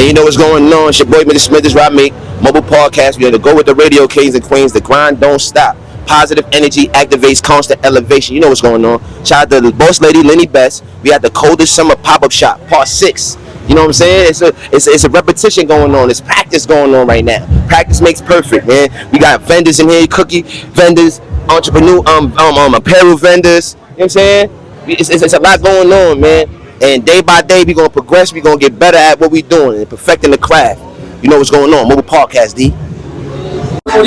And you know what's going on? It's your boy, Mr. Smithers, Rob Meek, mobile podcast. We had to go with the radio kings and queens. The grind don't stop. Positive energy activates constant elevation. You know what's going on. Shout out to the boss lady, Lenny Best. We had the coldest summer pop-up shop, part 6. You know what I'm saying? It's a repetition going on. It's practice going on right now. Practice makes perfect, man. We got vendors in here, cookie vendors, entrepreneur, apparel vendors. You know what I'm saying? It's a lot going on, man. And day by day, we're going to progress. We're going to get better at what we're doing and perfecting the craft. You know what's going on. Mobile podcast, D. Hey,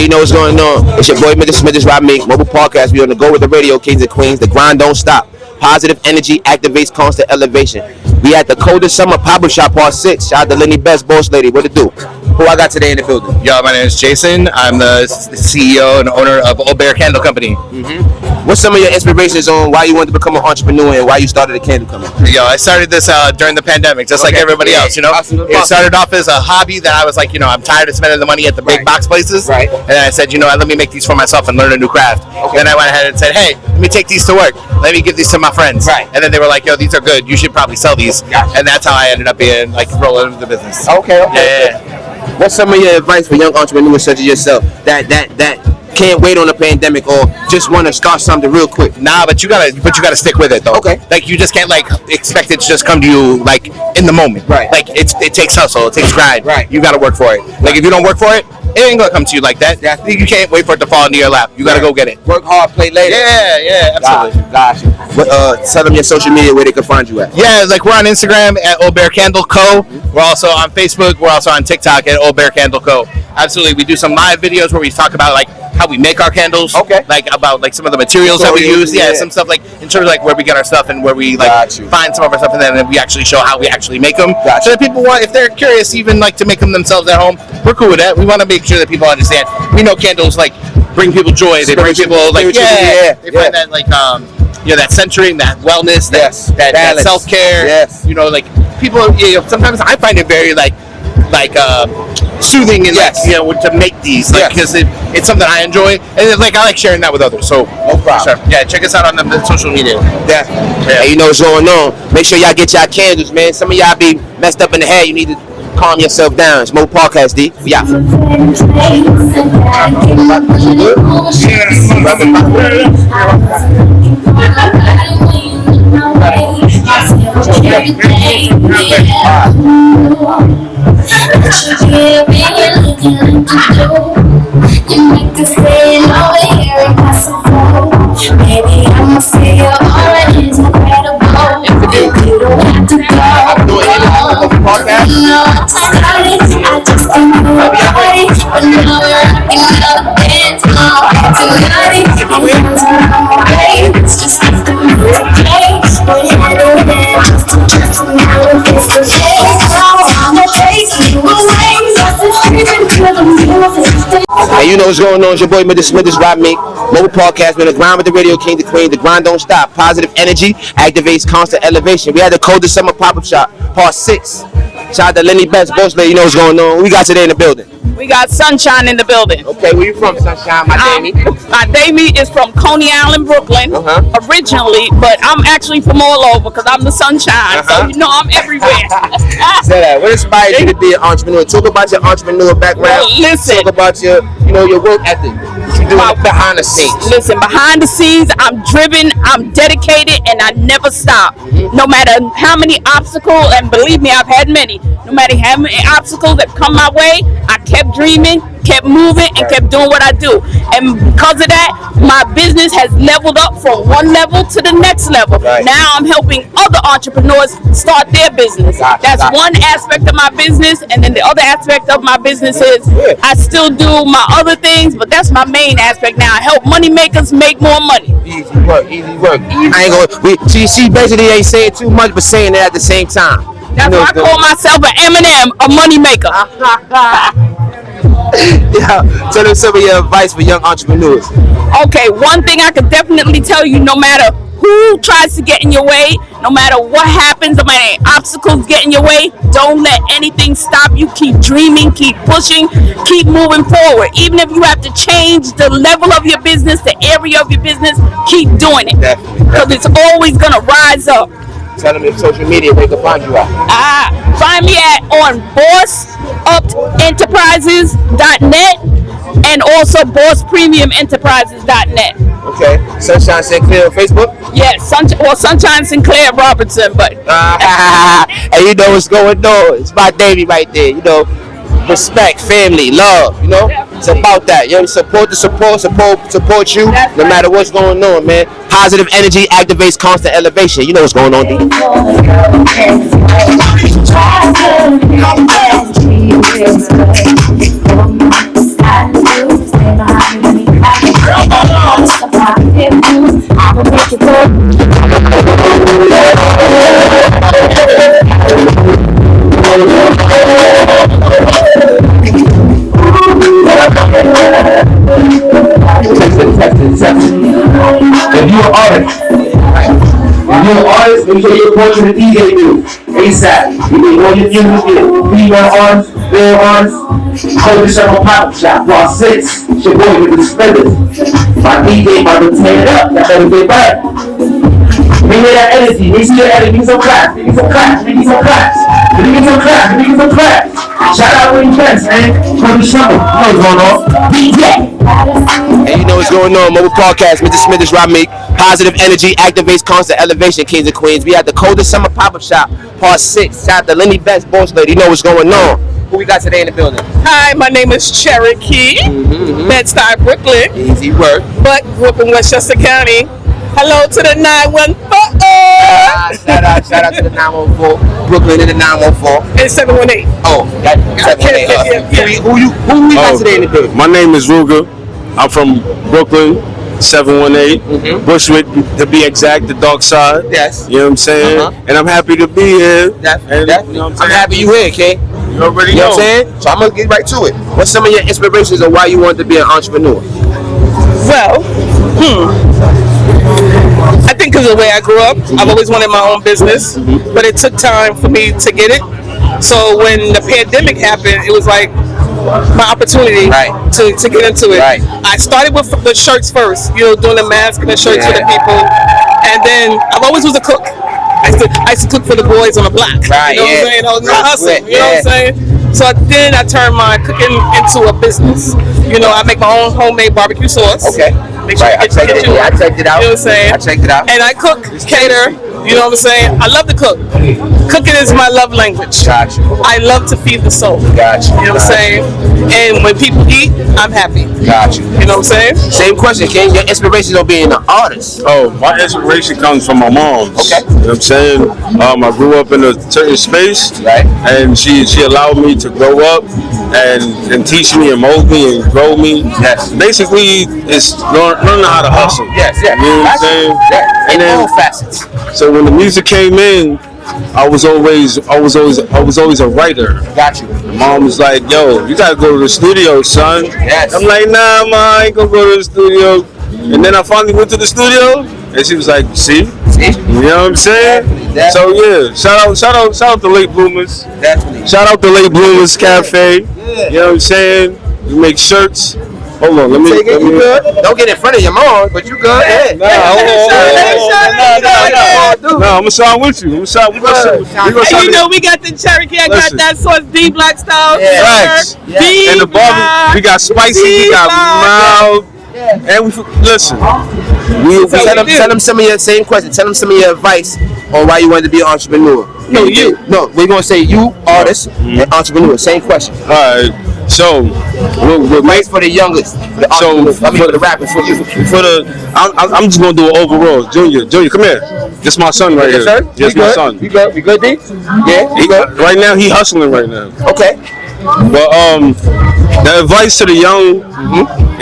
you know what's going on? It's your boy, Mr. Smithers, Rob Meek, mobile podcast. We on the go with the radio kings and queens. The grind don't stop. Positive energy activates constant elevation. We at the coldest summer pop-up shop, part 6. Shout out to Lenny Best, boss lady. What to do? Who I got today in the building? Yo, my name is Jason. I'm the CEO and owner of Old Bear Candle Company. What's some of your inspirations on why you wanted to become an entrepreneur and why you started a candle company? Yo, I started this during the pandemic, just like everybody else, you know? It started off as a hobby that I was like, I'm tired of spending the money at the big box places. Right. And I said, let me make these for myself and learn a new craft. Then I went ahead and said, hey, let me take these to work. Let me give these to my friends. Right. And then they were like, yo, these are good. You should probably sell these. Gotcha. And that's how I ended up being, rolling into the business. Okay. Yeah. What's some of your advice for young entrepreneurs such as yourself that can't wait on a pandemic or just want to start something real quick? Nah, but you gotta stick with it though. Okay. Like you just can't expect it to just come to you in the moment. Right. Like it takes hustle, it takes grind. Right. You gotta work for it. Like if you don't work for it, it ain't gonna come to you like that. You can't wait for it to fall into your lap. You gotta go get it. Work hard, play later. Yeah, absolutely. Gotcha. Tell them your social media where they can find you at. Yeah, we're on Instagram at Old Bear Candle Co. We're also on Facebook. We're also on TikTok at Old Bear Candle Co. Absolutely, we do some live videos where we talk about how we make our candles. Okay. About some of the materials that we use. Yeah, some stuff in terms of where we get our stuff and where we find some of our stuff, and then we actually show how we actually make them. Gotcha. So that people want, if they're curious, even to make them themselves at home, we're cool with that. We want to make sure that people understand. We know candles bring people joy. They bring people they find that that centering, that wellness, that self care. Yes. People. Sometimes I find it very soothing and to make these because it's something I enjoy and I like sharing that with others. So no problem. Sure. Yeah, check us out on the social media. Yeah. Hey, you know what's going on? Make sure y'all get y'all candles, man. Some of y'all be messed up in the head. You need to calm yourself down. It's Mo Podcast, D. Yeah. You make this thing over here impossible. Baby, I'ma say you're already incredible. You don't have to go. No, I started. I just don't know nobody. But now we're rocking up and tonight. It's just like the music play. We had a dance just to know it's the day. I'ma take you away. Hey, you know what's going on? It's your boy, Mr. Smithers, Rob Meek, mobile podcast. We're the grind with the radio king, the queen. The grind don't stop. Positive energy activates constant elevation. We had the coldest summer pop-up shop, part 6. Shout out to Lenny Best, boss lady. You know what's going on. What we got today in the building? We got Sunshine in the building. Okay, where you from, Sunshine? My Damie. My Damie is from Coney Island, Brooklyn, originally, but I'm actually from all over because I'm the Sunshine, so I'm everywhere. Say that. What inspired you to be an entrepreneur? Talk about your entrepreneur background. Well, listen. Talk about your work ethic. What you do behind the scenes. Listen, behind the scenes, I'm driven, I'm dedicated, and I never stop. No matter how many obstacles, and believe me, I've had many. No matter how many obstacles that come my way, I kept dreaming, kept moving, and kept doing what I do. And because of that, my business has leveled up from one level to the next level. Right. Now I'm helping other entrepreneurs start their business. That's one aspect of my business, and then the other aspect of my business is I still do my other things, but that's my main aspect now. I help money makers make more money. Easy work. I ain't gonna. See, basically ain't saying too much, but saying it at the same time. That's why I call myself an M&M, a money maker. Yeah, tell them some of your advice for young entrepreneurs. Okay, one thing I could definitely tell you, no matter who tries to get in your way, no matter what happens, no matter any obstacles get in your way, don't let anything stop you. Keep dreaming, keep pushing, keep moving forward. Even if you have to change the level of your business, the area of your business, keep doing it. Because it's always going to rise up. Tell them if social media they can find you at. Find me on BossUpEnterprises.net and also BossPremiumEnterprises.net. Okay. Sunshine Sinclair on Facebook? Yes, Sunshine Sinclair Robertson, but and you know what's going on. It's my Davey right there. You know, respect, family, love. You know, it's about that. You know, support you, no matter what's going on, man. Positive energy activates constant elevation. You know what's going on, D. If you're an artist, make sure you're approaching the DJ booth ASAP. You can go your music, female artists, male artists, hold yourself a pop shop. Bar 6, it's your boy with the Spenders. My DJ about to tear it up. Y'all better get back. Bring me that energy. Make sure your energy. Give me some claps. Give me some claps. Give me some claps. Give me some claps. Give me some claps. Shout out to the friends, man. Come to summer. You know what's going on. DJ. And you know what's going on. Mobile Podcast, Mr. Smithers, Ramik. Positive energy activates constant elevation, kings and queens. We had the coldest summer pop-up shop, part 6. Shout out to Lenny Best, boss lady. You know what's going on. Who we got today in the building? Hi, my name is Cherokee, Bed-Stuy, Brooklyn, Easy work. but grew up in Westchester County. Hello to the 914 Shout out to the 914. Brooklyn in the 914. and 718. Oh, that 718. Who we got today in the building? My name is Ruger. I'm from Brooklyn, 718. Bushwick, to be exact, the dark side. Yes. You know what I'm saying? And I'm happy to be here. Definitely. And, you know what I'm I'm happy you here, King. You already You know know. what I'm saying? So I'm going to get right to it. What's some of your inspirations of why you wanted to be an entrepreneur? Well, I think because of the way I grew up, I've always wanted my own business, but it took time for me to get it. So when the pandemic happened, it was like my opportunity to get into it. Right. I started with the shirts first, doing the mask and the shirts for the people, and then I've always was a cook. I used to cook for the boys on the block. Right, you know what I'm saying? I was not hustling. You know what I'm saying? So then I turned my cooking into a business. I make my own homemade barbecue sauce. Okay. Make sure I checked it out. You know what I'm saying? I checked it out. And I cook, cater. You know what I'm saying? I love to cook. Cooking is my love language. Gotcha. I love to feed the soul. Gotcha. You know what I'm saying? And when people eat, I'm happy. Gotcha. You know what I'm saying? Same question, King. Your inspiration on being an artist? Oh, my inspiration comes from my mom. Okay. You know what I'm saying? I grew up in a certain space. Right. And she allowed me to grow up and teach me and mold me and grow me. Yes. Basically, it's learning how to hustle. Yes, yeah. You know what I'm saying? Yeah. In And then- all facets. So when the music came in, I was always a writer. Got you. Mom was like, "Yo, you gotta go to the studio, son." Yes. I'm like, "Nah, ma, I ain't gonna go to the studio." And then I finally went to the studio, and she was like, "See, you know what I'm saying?" Definitely. So yeah, shout out to Late Bloomers. Definitely. Shout out to Late Bloomers Cafe. Yeah. You know what I'm saying? You make shirts. Hold on, let me. Take it, you good? Don't get in front of your mom, but you good. Hey. Nah, hold on. No, I'm gonna sign with you. We gonna sign And with we got the Cherokee. I got Listen. that sauce, D Black style. Yeah. Facts. Yeah. D And the barbecue, we got spicy, we got mild, and we listen. Tell them some of your same question. Tell them some of your advice on why you wanted to be an entrepreneur. No, you. No, we're gonna say you, artist, and entrepreneur. Same question. All right, so we'll make Advice for the youngest. For the So, entrepreneurs. I mean, for the rappers. For you. for the. I'm just gonna do it overall. Junior, come here. This is my son right here. This my son. You good? You good, D? Yeah. You good? Right now, he hustling right now. Okay. But the advice to the young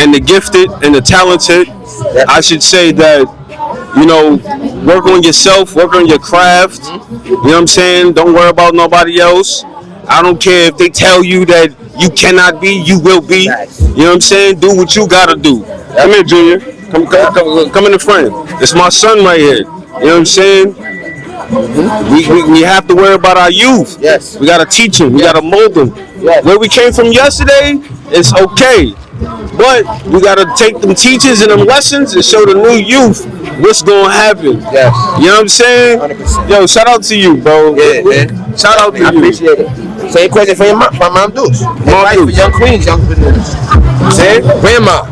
and the gifted and the talented, I should say that work on yourself, work on your craft. You know what I'm saying? Don't worry about nobody else. I don't care if they tell you that you cannot be, you will be. Nice. You know what I'm saying? Do what you gotta do. Come here, Junior. Come in the frame. It's my son right here. You know what I'm saying? We have to worry about our youth. Yes. We gotta teach them. We gotta mold them. Yes. Where we came from yesterday, it's okay. But we gotta take them teachers and them lessons and show the new youth what's gonna happen. Yes. You know what I'm saying? 100%. Yo, shout out to you, bro. Yeah, man. Shout out to I you. appreciate it. Same question for your mom, for Mom Dukes. Advice for young queens, young entrepreneurs. Say it. Grandma.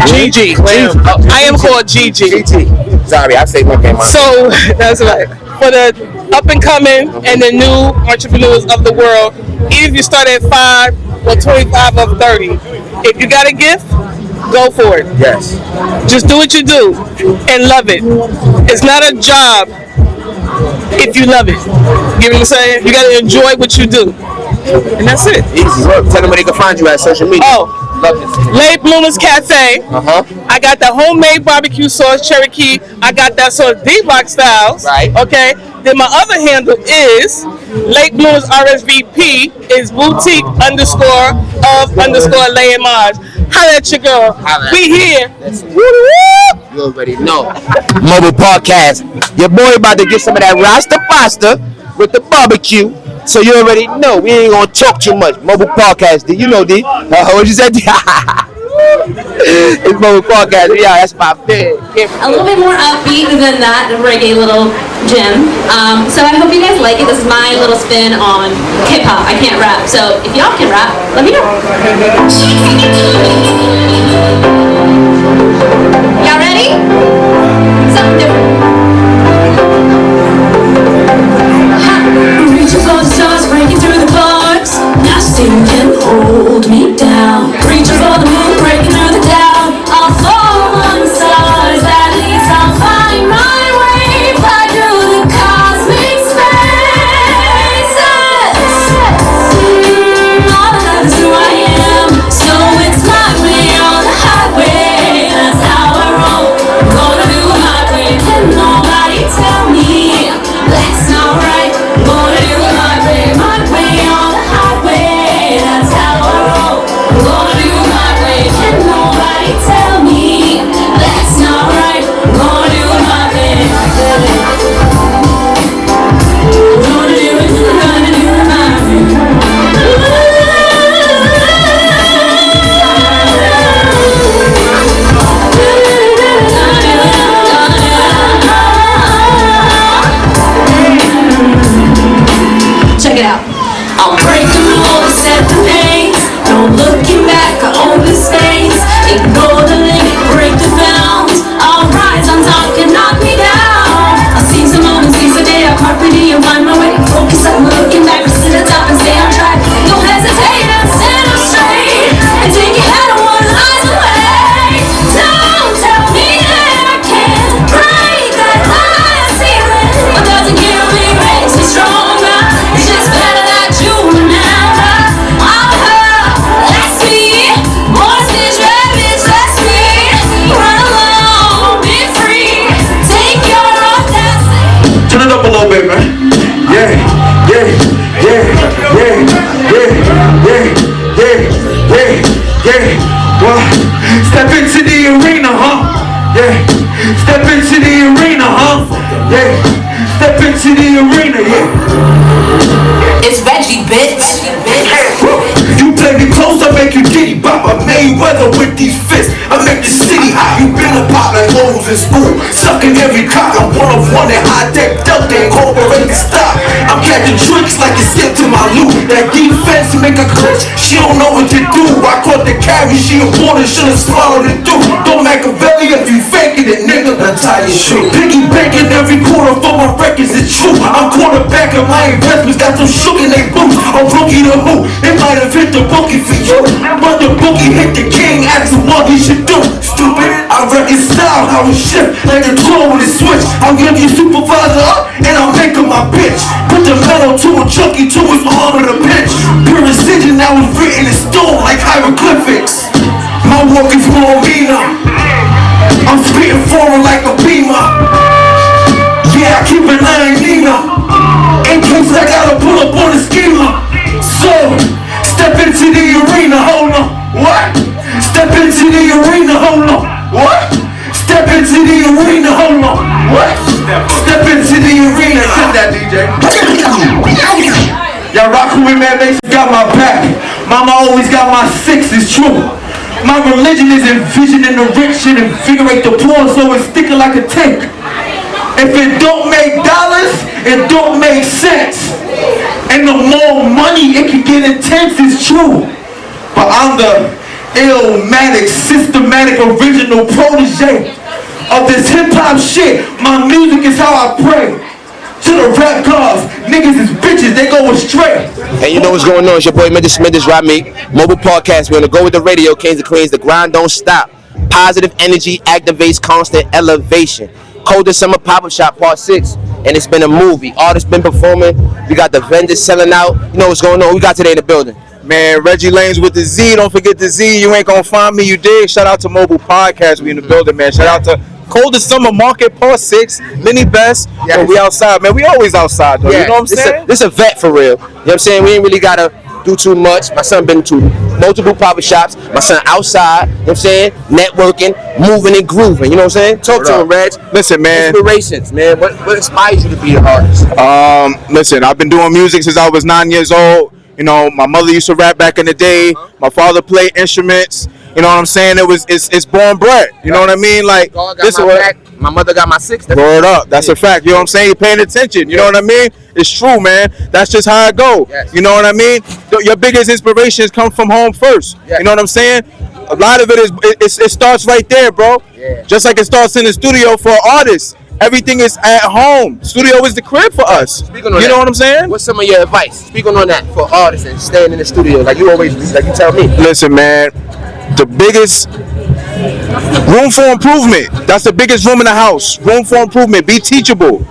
Gigi. I am called Gigi. GT. Sorry, I say my grandma. So that's right. For the up and coming and the new entrepreneurs of the world, even if you start at 5 or 25 or 30, if you got a gift, go for it. Yes. Just do what you do and love it. It's not a job if you love it. You know what I'm saying? You got to enjoy what you do. And that's it. Easy work. Tell them where they can find you at social media. Oh, Love it. Late Bloomers Cafe. Uh-huh. I got the homemade barbecue sauce, Cherokee. I got that sauce, D-Block Styles. Right. Okay. Then my other handle is Late Bloomers RSVP is boutique _ Lay Maj. Holla at your girl. Holla. We here. You already know. Mobile Podcast. Your boy about to get some of that Rasta pasta with the barbecue. So you already know. We ain't gonna talk too much. Mobile Podcast. D. You know, D. What you said? It's Mobile Podcast. Yeah, that's my big. A little bit more upbeat than that reggae little gem. So I hope you guys like it. This is my little spin on hip hop. I can't rap, so if y'all can rap, let me know. Y'all ready? Something different. Reaching for the stars, breaking through the bars. Nothing can hold me down. Reaching for the moon, breaking through the cloud. I'll fall on the stars, at least I'll find my way. Fly through the cosmic spaces. All I know is who I am, so it's my way on the highway. That's how I roll. I'm gonna do it my way. Can nobody tell me that's not right? I'm gonna do it my way on the highway. That's how I roll. I'm gonna do it my way. Can nobody tell me that's not right? I'm gonna do it my way. I'm gonna do it my Check it out. I'll break the rules, set the pace. No looking back, I own the space. Ignore the limit, break the bounds. I'll rise on top, can knock me down. I'll seize the moment, seize the day. I'll carpe diem, find my way. Focus on looking back, sit at top and stay on track. Don't hesitate and stand up straight. And take your head on one eyes away. Don't tell me that I can't break that high ceiling. What doesn't kill me makes me stronger. It's just better that you remember. That's me. More stage rabbits, that's me. Run along, be free. Take your audacity. Turn it up a little bit, man. Yeah, yeah, yeah, yeah, yeah, yeah, yeah, yeah, yeah. Well, step into the arena, huh? Yeah. Step into the arena, huh? Yeah. Step into the arena, yeah. It's veggie, bitch. You play me close, I make you giddy. Bop a Mayweather with these fists. I make the city hot. You been a pop like hoes in school. Sucking every cock. I'm one of one that high tech Delta incorporate the stock. I'm catching tricks like you skip to my loot. That defense make a clutch. She don't know what to do. I caught the carry. She aborted. Should've swallowed it through. Don't Machiavelli if you faking it, nigga. Untie your shoe. Piggy banking every quarter for my records. It's true. I'm quarterback and my investments got some shook in they boots. I'm rookie to who? It might have hit the bookie for you, but the bookie hit the king. Ask him what he should do. Stupid. I reconcile how it shift like a claw with a switch. I'll give you supervisor up and I'll make him my bitch. Put the metal to a chunky to his arm in a pinch. Pure precision that was written in stone like hieroglyphics. My work is more meaner. I'm spitting forward like a beamer. Movie Man Mason got my back. Mama always got my six, it's true. My religion is envisioning the rich and invigorate the poor, so it's sticking like a tank. If it don't make dollars, it don't make sense. And the more money it can get intense, it's true. But I'm the illmatic, systematic, original protege of this hip-hop shit. My music is how I pray. To the rap gods, niggas is bitches, they go astray. And you know what's going on? It's your boy Midget Smithers, Ramik. Mobile podcast. We're gonna go with the radio, Kings and Queens. The grind don't stop. Positive energy activates constant elevation. Coldest Summer Pop-Up Shop Part 6. And it's been a movie. Artists been performing. We got the vendors selling out. You know what's going on? We got today in the building. Man, Reggie Lanes with the Z. Don't forget the Z. You ain't gonna find me. You dig? Shout out to Mobile Podcast. We in the building, man. Shout out to Coldest Summer Market Part 6. Lenny Best. Yes. But we outside, man. We always outside, though. You know what I'm saying? This a vet for real. You know what I'm saying? We ain't really gotta do too much. My son been to multiple pop-up shops. My son outside. You know what I'm saying? Networking, moving and grooving. You know what I'm saying? Talk to him, Reg. Listen, man. Inspirations, man. What inspires you to be an artist? Listen, I've been doing music since I was 9 years old. You know, my mother used to rap back in the day. My father played instruments. You know what I'm saying? It's born bred. You know what I mean? Like, this is what. My mother got my six. Word up. That's a fact. You know what I'm saying? You're paying attention. You know what I mean? It's true, man. That's just how it go. Yes. You know what I mean? Your biggest inspirations come from home first. Yes. You know what I'm saying? A lot of it starts right there, bro. Yeah. Just like it starts in the studio for artists. Everything is at home. Studio is the crib for us. Speaking on you know that, what I'm saying? What's some of your advice? Speaking on that for artists and staying in the studio, like you always, like you tell me. Listen, man. The biggest room for improvement. That's the biggest room in the house. Room for improvement. Be teachable.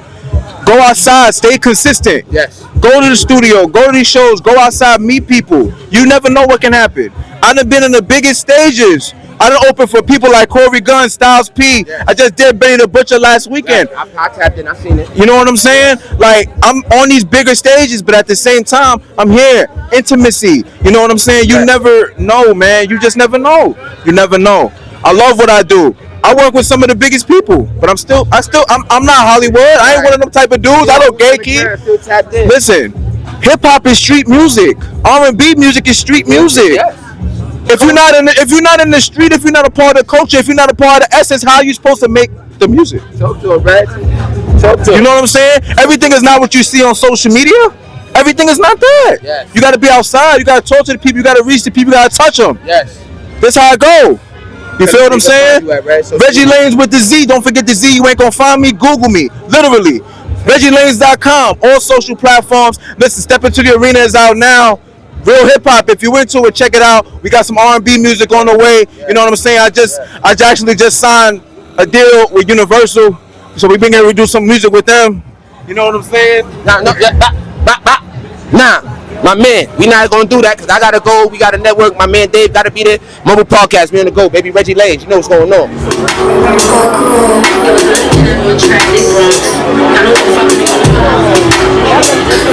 Go outside. Stay consistent. Yes. Go to the studio. Go to these shows. Go outside. Meet people. You never know what can happen. I done been in the biggest stages. I done opened for people like Corey Gunn, Styles P. Yes. I just did Benny the Butcher last weekend. I tapped in. I seen it. You know what I'm saying? Like, I'm on these bigger stages, but at the same time, I'm here. Intimacy. You know what I'm saying? You never know, man. You just never know. You never know. I love what I do. I work with some of the biggest people, but I'm not Hollywood. I ain't one of them type of dudes. I don't gatekeep. Listen, hip hop is street music. R&B music is street music. Yes. If you're not in the street, if you're not a part of the culture, if you're not a part of the essence, how are you supposed to make the music? Talk to him, Reg. Talk to him. You know what I'm saying? Everything is not what you see on social media. Everything is not that. Yes. You got to be outside. You got to talk to the people. You got to reach the people. You got to touch them. Yes. That's how it go. You feel what I'm saying? Reggie Lanes with the Z. Don't forget the Z. You ain't gonna find me. Google me. Literally. ReggieLanes.com. All social platforms. Listen, Step Into the Arena is out now. Real hip hop. If you into it, check it out. We got some R&B music on the way. You know what I'm saying? I actually just signed a deal with Universal, so we been able to do some music with them. You know what I'm saying? Nah, my man, we not gonna do that because I gotta go. We gotta network. My man Dave gotta be there. Mobile podcast, we on the go, baby. Reggie Lanes, you know what's going on.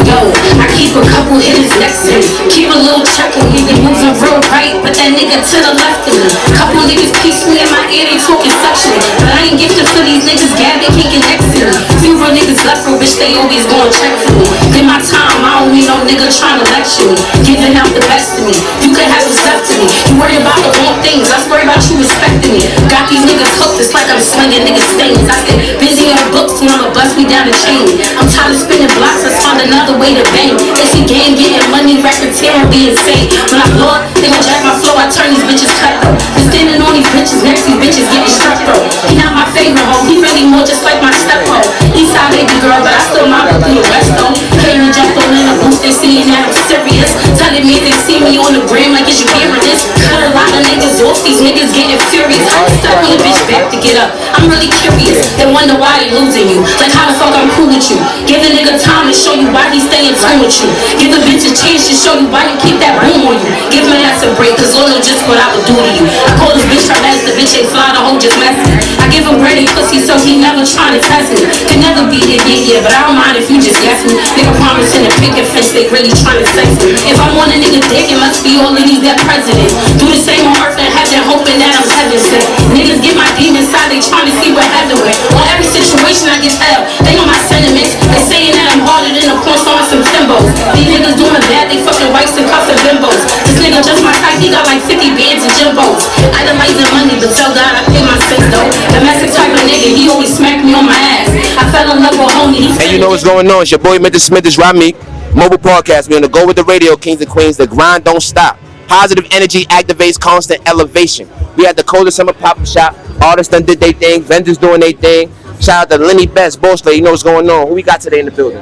Yo, I keep a couple hitters next to me. Keep a little check on me. They moving real right, but that nigga to the left of me. Couple niggas peacefully in my ear, they talking sexually. But I ain't gifted for these niggas, gab, they can't get next to me. Few real niggas left for bitch, they always gonna check for me. In my time, I don't need no nigga trying to lecture me. Giving out the best of me. You could have what's left to me. You worry about the wrong things, let's worry about you respecting me. Got these niggas hooked, it's like I'm slinging niggas stains. I stay busy on books when I'ma bust me down the chain. I'm tired of spinning blocks, let's find another way to bang. It's a game, getting money, records here and be insane. When I blow up, they gon' jack my flow, I turn these bitches cutthroat. Been standing on these bitches, next these bitches getting struck though. He not my favorite hoe, he really more just like my stepbro. Eastside baby girl, but I still mob through the West though. Came and jumped on in a booth, they seeing that I'm serious. Telling me they see me on the gram like, is you hearing this? Cut a lot of niggas off, these niggas getting furious. I just stuck on the bitch back to get up. I'm really curious, they wonder why they losing you. Like how the fuck I'm cool with you. Give a nigga time to show you why he stay in tune with you. Give a bitch a chance to show you why you keep that boom on you. Give my ass a break, cause Lord know just what I would do to you. I call this bitch her ass, the bitch ain't fly, the hoe just messy. I give him ready pussy so he never trying to test me. Could never be here, yeah, but I don't mind if you just guess me. Nigga promising a picket fence, they really trying to sex me. If I'm on a nigga dick, it must be all of these that president. Do the same on earth and heaven, hoping that I'm heaven sent. Niggas get my demon side, they trying to see what heaven went. On every situation I get hell, they know my sentiments. They saying that I'm harder than a porn star on some Timbos. These niggas doing her dad, they fucking wives and cuffing bimbos. This nigga just my type, he got like 50 bands and gymbos. Idolizing money, but tell God I pay my sins though. Domestic type of nigga, he always smacked me on my ass. I fell in love with homie. And you know what's going on. It's your boy, Mr. Smith, is Rameek. Mobile podcast. We're going to go with the radio, kings and queens. The grind don't stop. Positive energy activates constant elevation. We had the coldest summer pop-up shop. Artists done did their thing. Vendors doing their thing. Shout out to Lenny Best, Boss Lady. You know what's going on. Who we got today in the building?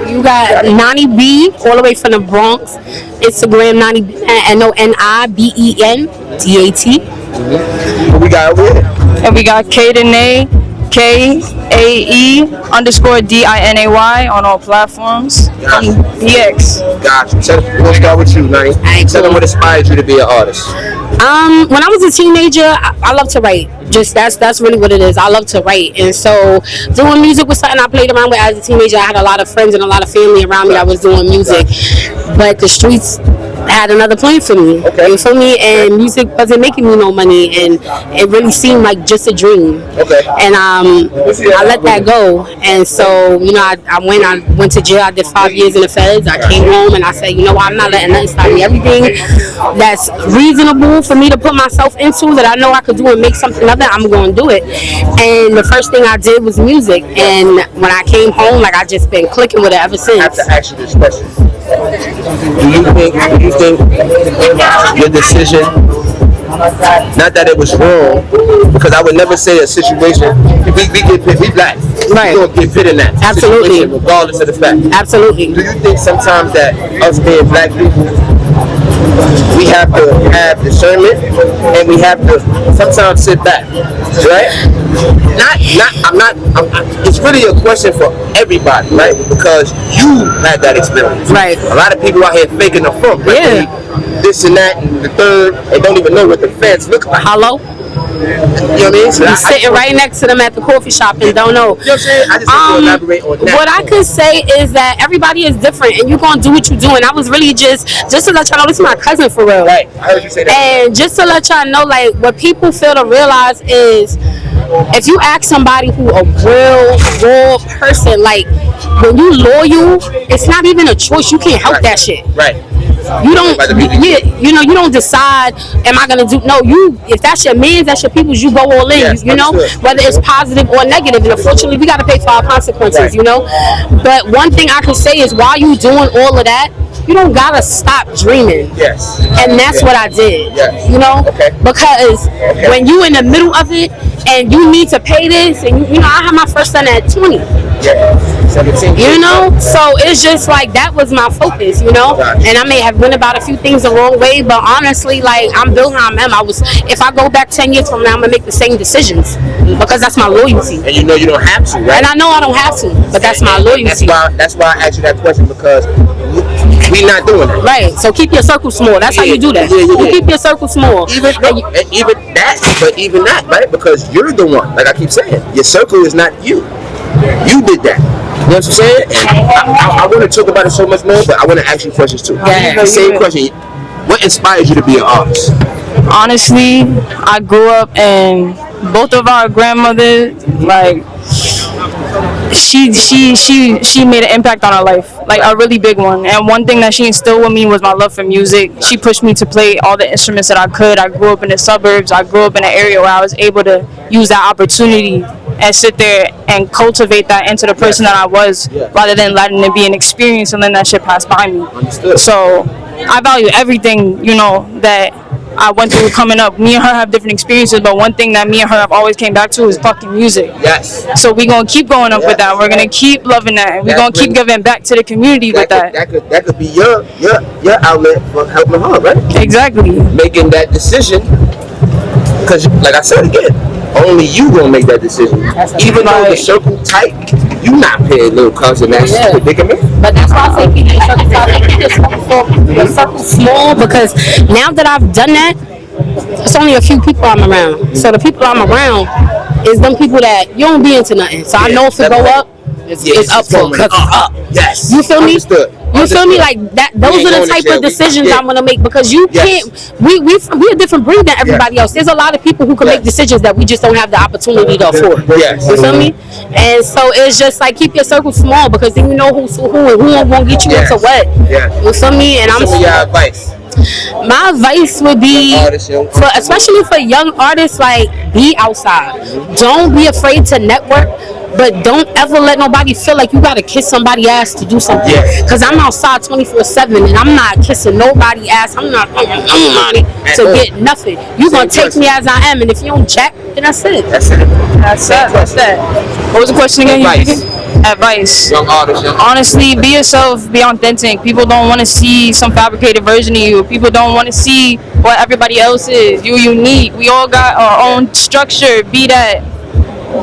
You got Nani B, all the way from the Bronx. Instagram Nani NONIBENDAT. Who we got over here? And we got Kadenay, KAE_DINAY on all platforms. Gotcha. DX. Gotcha. We're going to start with you, Nani. Tell them what inspired you to be an artist. When I was a teenager, I love to write. Just that's really what it is. I love to write, and so doing music was something I played around with as a teenager. I had a lot of friends and a lot of family around me that was doing music, but the streets had another plan for me. Okay. You feel me? And music wasn't making me no money, and it really seemed like just a dream. Okay. And I let that go, and so I went to jail. I did 5 years in the feds. I came home and I said, you know what? I'm not letting nothing stop me. Everything that's reasonable for me to put myself into that I know I could do and make something of it, I'm going to do it. And the first thing I did was music. And when I came home, like I just been clicking with it ever since. I have to ask you this question. Do you think your decision, not that it was wrong, because I would never say a situation, we get pit, we black, right, we don't get pit in that absolutely situation regardless of the fact. Absolutely. Do you think sometimes that us being black people, we have to have discernment and we have to sometimes sit back, right? It's really a question for everybody, right? Because you had that experience. Right. A lot of people out here faking the funk. Right? Yeah. This and that and the third, and don't even know what the feds look like. Hello? You know what I mean? So you're sitting right next to them at the coffee shop and don't know. You know what I'm saying? I just want to elaborate on that. What I could say is that everybody is different, and you're gonna do what you do. And I was really just to let y'all know, this is my cousin for real. Right. I heard you say that. And just to let y'all know, like, what people fail to realize is, if you ask somebody who a real raw person, like, when you loyal, it's not even a choice. You can't help that shit. Right. You don't, you don't decide, am I gonna do? No, if that's your man, that's your people's, you go all in. Yes, you know, whether it's positive or negative. And unfortunately, we got to pay for our consequences. Right. You know, but one thing I can say is, while you doing all of that, you don't gotta stop dreaming. Yes. And that's what I did. Yes. You know, because when you in the middle of it and you need to pay this, and you know, I had my first son at 20. Yeah. 17. You know, so it's just like that was my focus, you know. And I may have went about a few things the wrong way, but honestly, like, I'm built how I am. If I go back 10 years from now, I'm gonna make the same decisions because that's my loyalty. And you know you don't have to, right? And I know I don't have to, but that's my loyalty. That's why I asked you that question, because we not doing it. Right. So keep your circle small. That's how you do that. You keep your circle small. Even that, right? Because you're the one. Like I keep saying, your circle is not you. You did that. You know what I'm saying? And I want to talk about it so much more, but I want to ask you questions too. Yeah. Same question. What inspires you to be an artist? Honestly, I grew up and both of our grandmothers, like, she made an impact on our life, like a really big one. And one thing that she instilled with me was my love for music. She pushed me to play all the instruments that I could. I grew up in the suburbs. I grew up in an area where I was able to use that opportunity and sit there and cultivate that into the person that I was, rather than letting it be an experience and letting that shit pass by me. Understood. So I value everything, you know, that I went through coming up. Me and her have different experiences, but one thing that me and her have always came back to is fucking music. Yes. So we're gonna keep going up with that. We're gonna keep loving that, and we're gonna keep giving back to the community with that. That could be your outlet for helping her, right? Exactly. Making that decision, because like I said again, only you gonna make that decision. Even though the circle tight, you not paying little cousin that predicament. But that's why I say keep your circle tight. Keep your circle small, because now that I've done that, it's only a few people I'm around. So the people I'm around is them people that you don't be into nothing. So I know if it go up, it's up for because it's up. Yes. You feel me? Understood. You feel me? Like that. Those are the type of decisions I'm gonna make, because you can't. We a different breed than everybody else. There's a lot of people who can make decisions that we just don't have the opportunity to afford. Yes. You feel me? And so it's just like keep your circle small because then you know who won't get you into what. Yeah. You feel me? And Some of your advice. my advice would be especially for young artists, like be outside. Don't be afraid to network. But don't ever let nobody feel like you gotta kiss somebody's ass to do something. Cause I'm outside 24/7 and I'm not kissing nobody's ass. I'm not nobody to get nothing. You gonna take me as I am, and if you don't jack, then that's it. That's it. That's it. What was the question again? Advice. Young artists. Honestly, be yourself, be authentic. People don't want to see some fabricated version of you. People don't want to see what everybody else is. You're unique. We all got our own structure. Be that.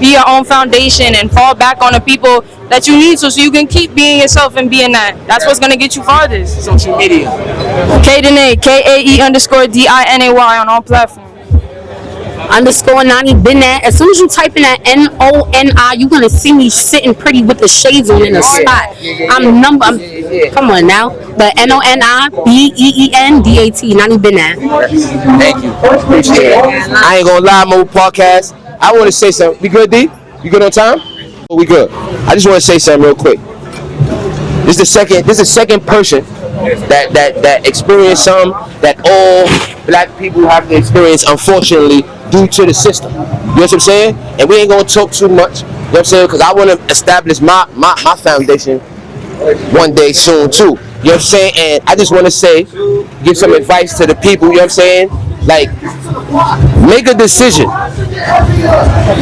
Be your own foundation and fall back on the people that you need so you can keep being yourself and being that. That's what's gonna get you farthest. Social media. Kadenay, KAE_DINAY on all platforms. _Nani been that. As soon as you type in that NONI, you're gonna see me sitting pretty with the shades on in a spot. Come on now. But NONIBEENDAT, Nani been that. Thank you. Appreciate it. I ain't gonna lie, Mobile Podcast. I want to say something. We good, D? You good on time? Oh, we good. I just want to say something real quick. This is the second person that experienced something that all black people have to experience, unfortunately, due to the system. You know what I'm saying? And we ain't gonna talk too much. You know what I'm saying? Because I want to establish my foundation one day soon too. You know what I'm saying? And I just want to say, give some advice to the people. You know what I'm saying? Like, make a decision.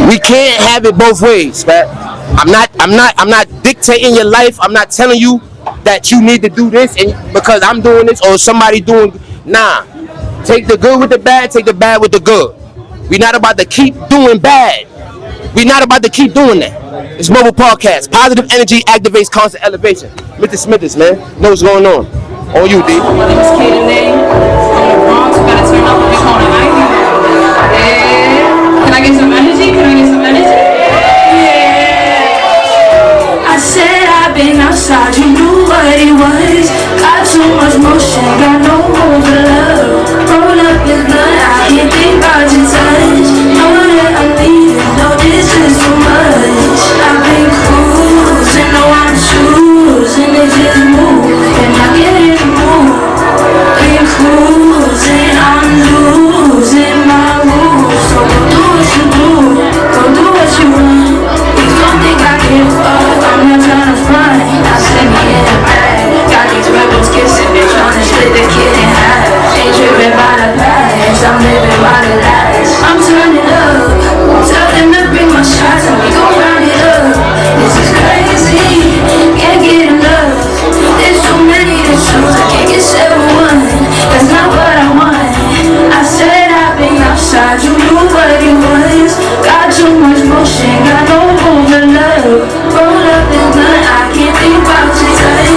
We can't have it both ways, man. I'm not dictating your life. I'm not telling you that you need to do this and because I'm doing this or somebody doing. Nah. Take the good with the bad, take the bad with the good. We're not about to keep doing bad. We're not about to keep doing that. It's Mobile Podcast. Positive energy activates constant elevation. Mr. Smithers, man. Know what's going on. On you, D. My name is Kadenay. From the Bronx. You gotta turn up the corner. Can I get some energy? I said I've been outside, you knew what it was. Got too much motion, got no room for love. Roll up this blunt, I can't think about your touch. Know that I'm leaving, no, this is too much. I've been cruising, no, I'm choosing to just move. And I get in the mood. Been cruising, I'm losing my rules. So go do what you do, go do what you want. Please don't think I give up, I'm not tryna front. I send me in the bag. Got these rebels kissing, they tryna split the kid in half. Ain't driven by the past, I'm living by the last. I'm turning up, tell them to bring my shots and we gon' round it up. This is crazy, can't get enough. There's too many to choose, I can't get 7-1. That's not what I want. I said I've been outside, you knew what it was. Got too much motion, got no room for love. Roll up this blunt, I can't think about your touch.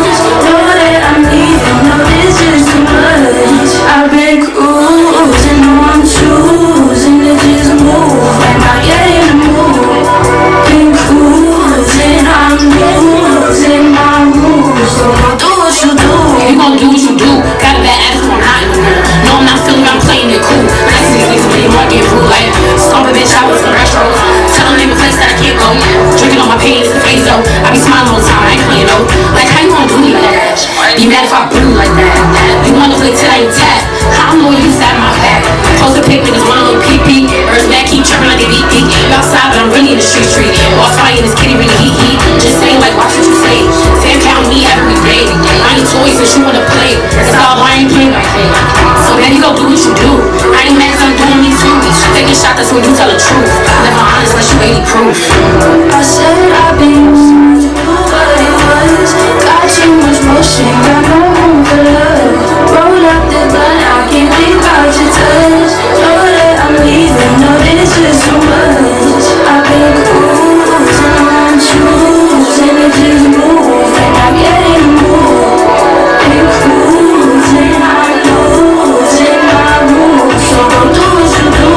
Know that I'm leaving, no, this is too much. I've been cruising, no, I'm choosing to just move. And I get in the mood. Been cruising, I'm losing my rules. So do what you do. You gon' do what you do. Got a bad attitude, I'm not in the mood. No, I'm not feeling, I'm playing it cool. I see these niggas really want to get rude. Like, stomp a bitch out with some retro. Tell them name a place that I can't go. Drinking on my pain, it's the face though. I be smiling all the time, I ain't playing though. Like, how you gonna do me like that? You mad if I blew like that? You wanna play till I ain't tap? I don't know when you sat my back. Post a pic, niggas want a little pee-pee. Earth back, keep chirping like a beep-beep. You outside, but I'm really in the street. While fighting this kitty really heat. Just saying like, watch what you say. Fan count me every day. I ain't toys that you wanna play. That's all I ain't playing like that. So then you go do what you do. I ain't mad cause I'm doing me too. Take a shot, that's when you tell the truth. Never honest unless you 80 proof. I said I've been outside, you knew what it was. Got too much motion, got no room for love. Roll up the blunt, I can't think about your touch. Know that I'm leaving, no, this is too much. I've been cruising, I'm choosing to just move. And I get in the mood. Been cruising, I'm losing my rules. So go do what you do.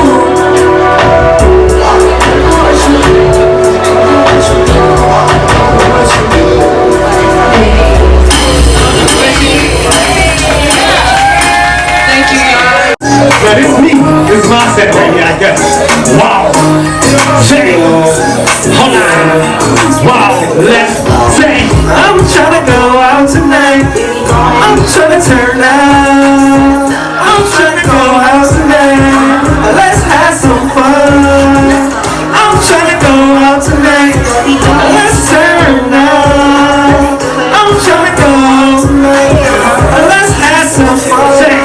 Now this me, this is my set right here, I guess. Wow. Say, hold on. Wow, let's say, I'm tryna go out tonight. I'm tryna turn out. I'm tryna go out tonight. Let's have some fun. I'm tryna go out tonight. Let's turn out. I'm tryna go out tonight. Let's have some fun. Say,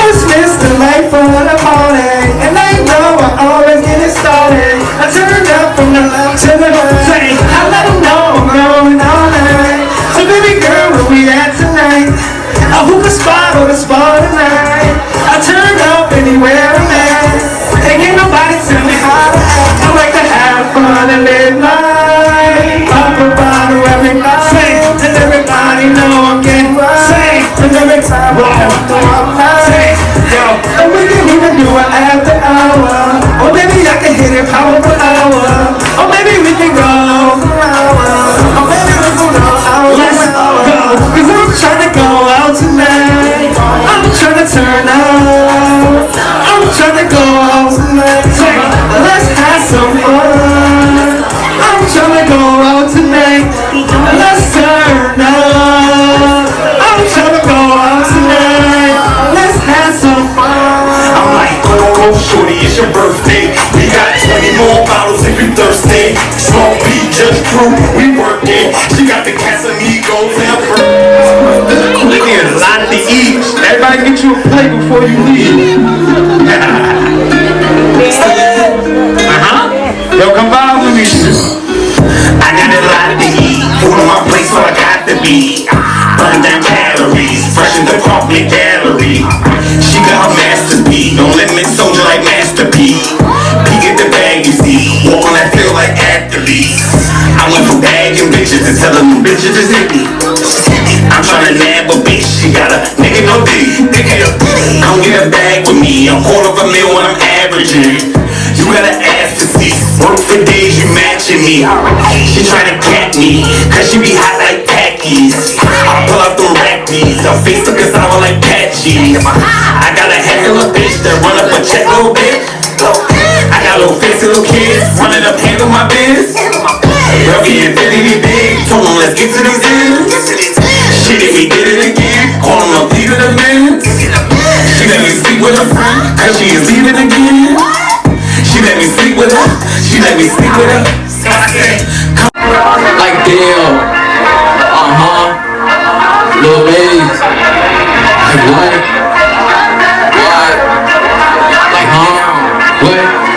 it's Mr. Light for the morning, and I know I always get it started. I turned up from the left to the right. I let them know I'm going all night. So baby girl, where we at tonight? I hook a spot on the spot tonight. I turn up anywhere I'm at. Ain't get nobody tell me how to act. I like to have fun and live life. Pop a bottle every night, and everybody know I'm getting right. And every time I go out night, yo, and we can even do it after hour. Or maybe I can hit it power per hour. Or maybe we can go for hours. Or maybe we can go hours. Let's go, cause I'm trying to go out tonight. I'm trying to turn out. I'm trying to go out tonight. Let's have some fun. I'm trying to go out tonight. Let's turn out. I'm trying to go out tonight. Let's have some fun. I'm like, oh, shorty, it's your birthday. We got 20 more bottles if you thirsty. Small P, just crew, we working. She got the Casamigos and we need a lot to eat. Everybody get you a plate before you leave. Yo, come by with me. I got a lot to eat. Food on my plate, so I got to be. Burn down calories, fresh in the public gallery. She got her masterpiece, no limit soldier like Master P. Peek at the bag, you see, walking I feel like athletes. I went from bagging bitches to telling them bitches is hippie. I'm tryna nab a bitch, she got a nigga no D. Come get a bag with me, a $250,000 when I'm averaging. You gotta ask to see, work for days, you matching me. She tryna cat me, cause she be hot like Packies. I pull out the rackies, her face look sour like Patchies. I got a heck of a bitch that run up a check little bit. I got little fancy little kids, running up handle my biz. Girl get infinity big, told them let's get to these ends. She did me, did it again, call them up, leave it a man. She let me sleep with her friend, cause she is leaving again. She let me sleep with her, she let me sleep with her. So I said, like damn, little ladies, like what? Like what?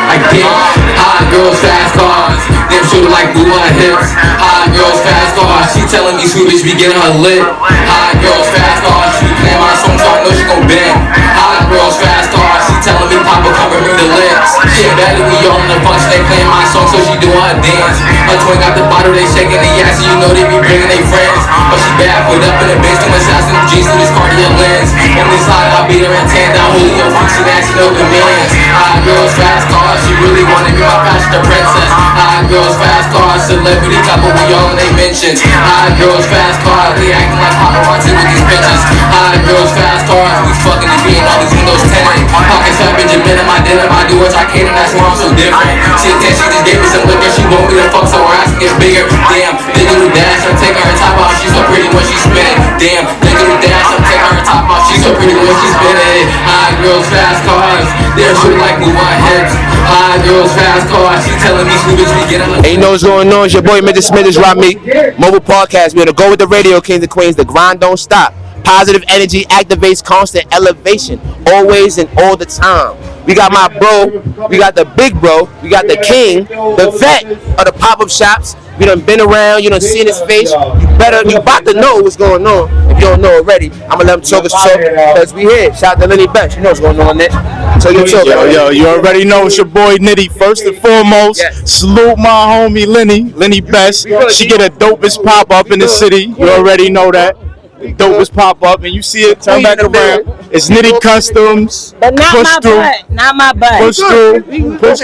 Like damn, hot girls, fast cars, them shooter like blue on hips. Hot girls, fast cars, she telling me sweet bitch be getting her lit. Hot girls, fast cars, she playing my song so I know she gon' bend. Hot girls, fast cars, she telling me Papa come and bring the lips. Shit better we all in the function, they playing my song so she doing her dance. Her twin got the bottle, they shaking the ass, and you know they be bringing they friends. But she bad, put up in the bench, too much ass in the jeans through this cardio lens. On this side, I beat her and tan down, Julio function, asking open millions. Hot girls, fast cars, she really wanna be my passenger princess. Hot girls, fast cars, celebrity couple, we all in they mentions. Hot girls, fast cars, they acting like paparazzi with these bitches. Hot girls, fast cars, we fucking and beating all these windows tinted. Pockets up, Benjamin in my denim, I do what I can and that's why I'm so different. She just gave me some liquor, she want me to fuck so her ass can get bigger. Damn, nigga do dash, I'm taking her top off, she's so pretty when she's spinning. Damn, nigga do dash, I'm taking her top off, she's so pretty when she's spinning. Hot girls, fast cars, they're shooting like move on hips. Hot girls, fast cars, she telling me sweet bitch we get on. Hey, you know what's going on? It's your boy Mr. Smith, is Rob Meek. Mobile podcast. We're gonna go with the radio kings and queens. The grind don't stop. Positive energy activates constant elevation, always and all the time. We got my bro, we got the big bro, we got the king, the vet of the pop-up shops. You done been around, you done seen his face. You about to know what's going on. If you don't know already, I'ma let him talk his talk because we here. Shout out to Lenny Best. You know what's going on, Nick. So you talk. Yo, you already know it's your boy Nitty. First and foremost, salute my homie Lenny Best. She get a dopest pop-up in the city. You already know that. Dopest pop-up, and you see it, turn back around. It's Nitty Customs. But not push my through. butt. Not my butt. Push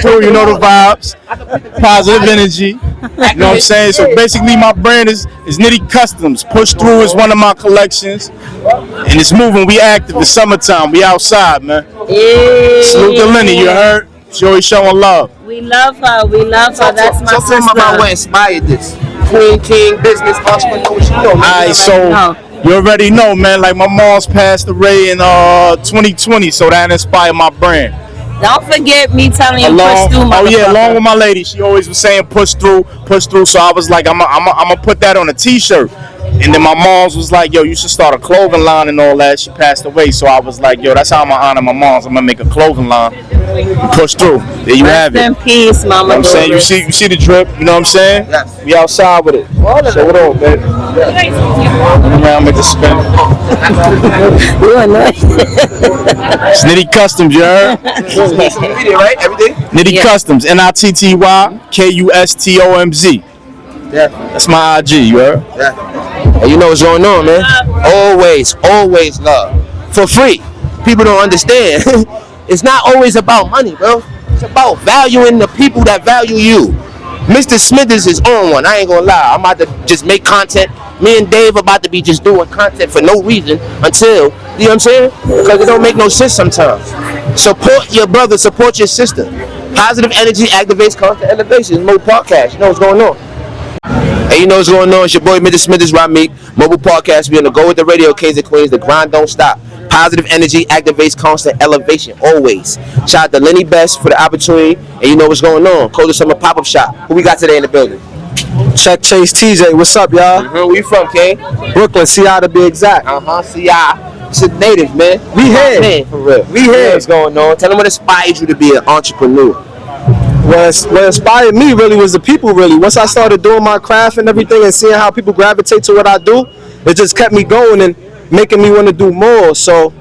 through, you know the vibes. Positive energy. You know what I'm saying? So basically my brand is Nitty Customs. Push Through is one of my collections. And it's moving, we active, it's summertime, we outside, man. Salute to Lenny, you heard? She always showing love. We love her. We love her. That's my sister. Tell them about what inspired this. Queen King, business, entrepreneur, you know. Alright, so you already know, man. Like my mom's passed away in 2020, so that inspired my brand. Don't forget me telling you push through, oh yeah, motherfucker. along with my lady, she always was saying push through. So I was like, I'm gonna put that on a T-shirt. And then my mom's was like, yo, you should start a clothing line and all that. She passed away, so I was like, yo, that's how I'm gonna honor my mom's. I'm gonna make a clothing line. Push through. There you have it. Rest in peace, mama. You know what I'm saying? You see the drip. You know what I'm saying? Yes. We outside with it. So what on, man? Around with the spin. It's Nitty Customs, you heard? Video, right? Everything? Nitty Customs. NITTY KUSTOMZ. Yeah. That's my IG, you heard? Yeah. And you know what's going on, man. Always love. For free. People don't understand. It's not always about money, bro. It's about valuing the people that value you. Mr. Smithers is on one. I ain't gonna lie. I'm about to just make content. Me and Dave about to be just doing content for no reason until, you know what I'm saying? Because it don't make no sense sometimes. Support your brother, support your sister. Positive energy activates constant elevation. It's Mobile Podcast. You know what's going on. Hey, you know what's going on? It's your boy, Mr. Smithers, Rameek. Mobile Podcast. We're on the go with the radio, Kings and Queens. The grind don't stop. Positive energy activates constant elevation, always. Shout out to Lenny Best for the opportunity. And you know what's going on. Coldest Summer Pop-Up Shop. Who we got today in the building? Check Chase TJ. What's up, y'all? Where you from, King? Brooklyn, CI to be exact. CI. It's a native, man. We here. Man, for real. We here. What's going on? Tell them what inspired you to be an entrepreneur. What inspired me really was the people, really. Once I started doing my craft and everything and seeing how people gravitate to what I do, it just kept me going and making me want to do more. So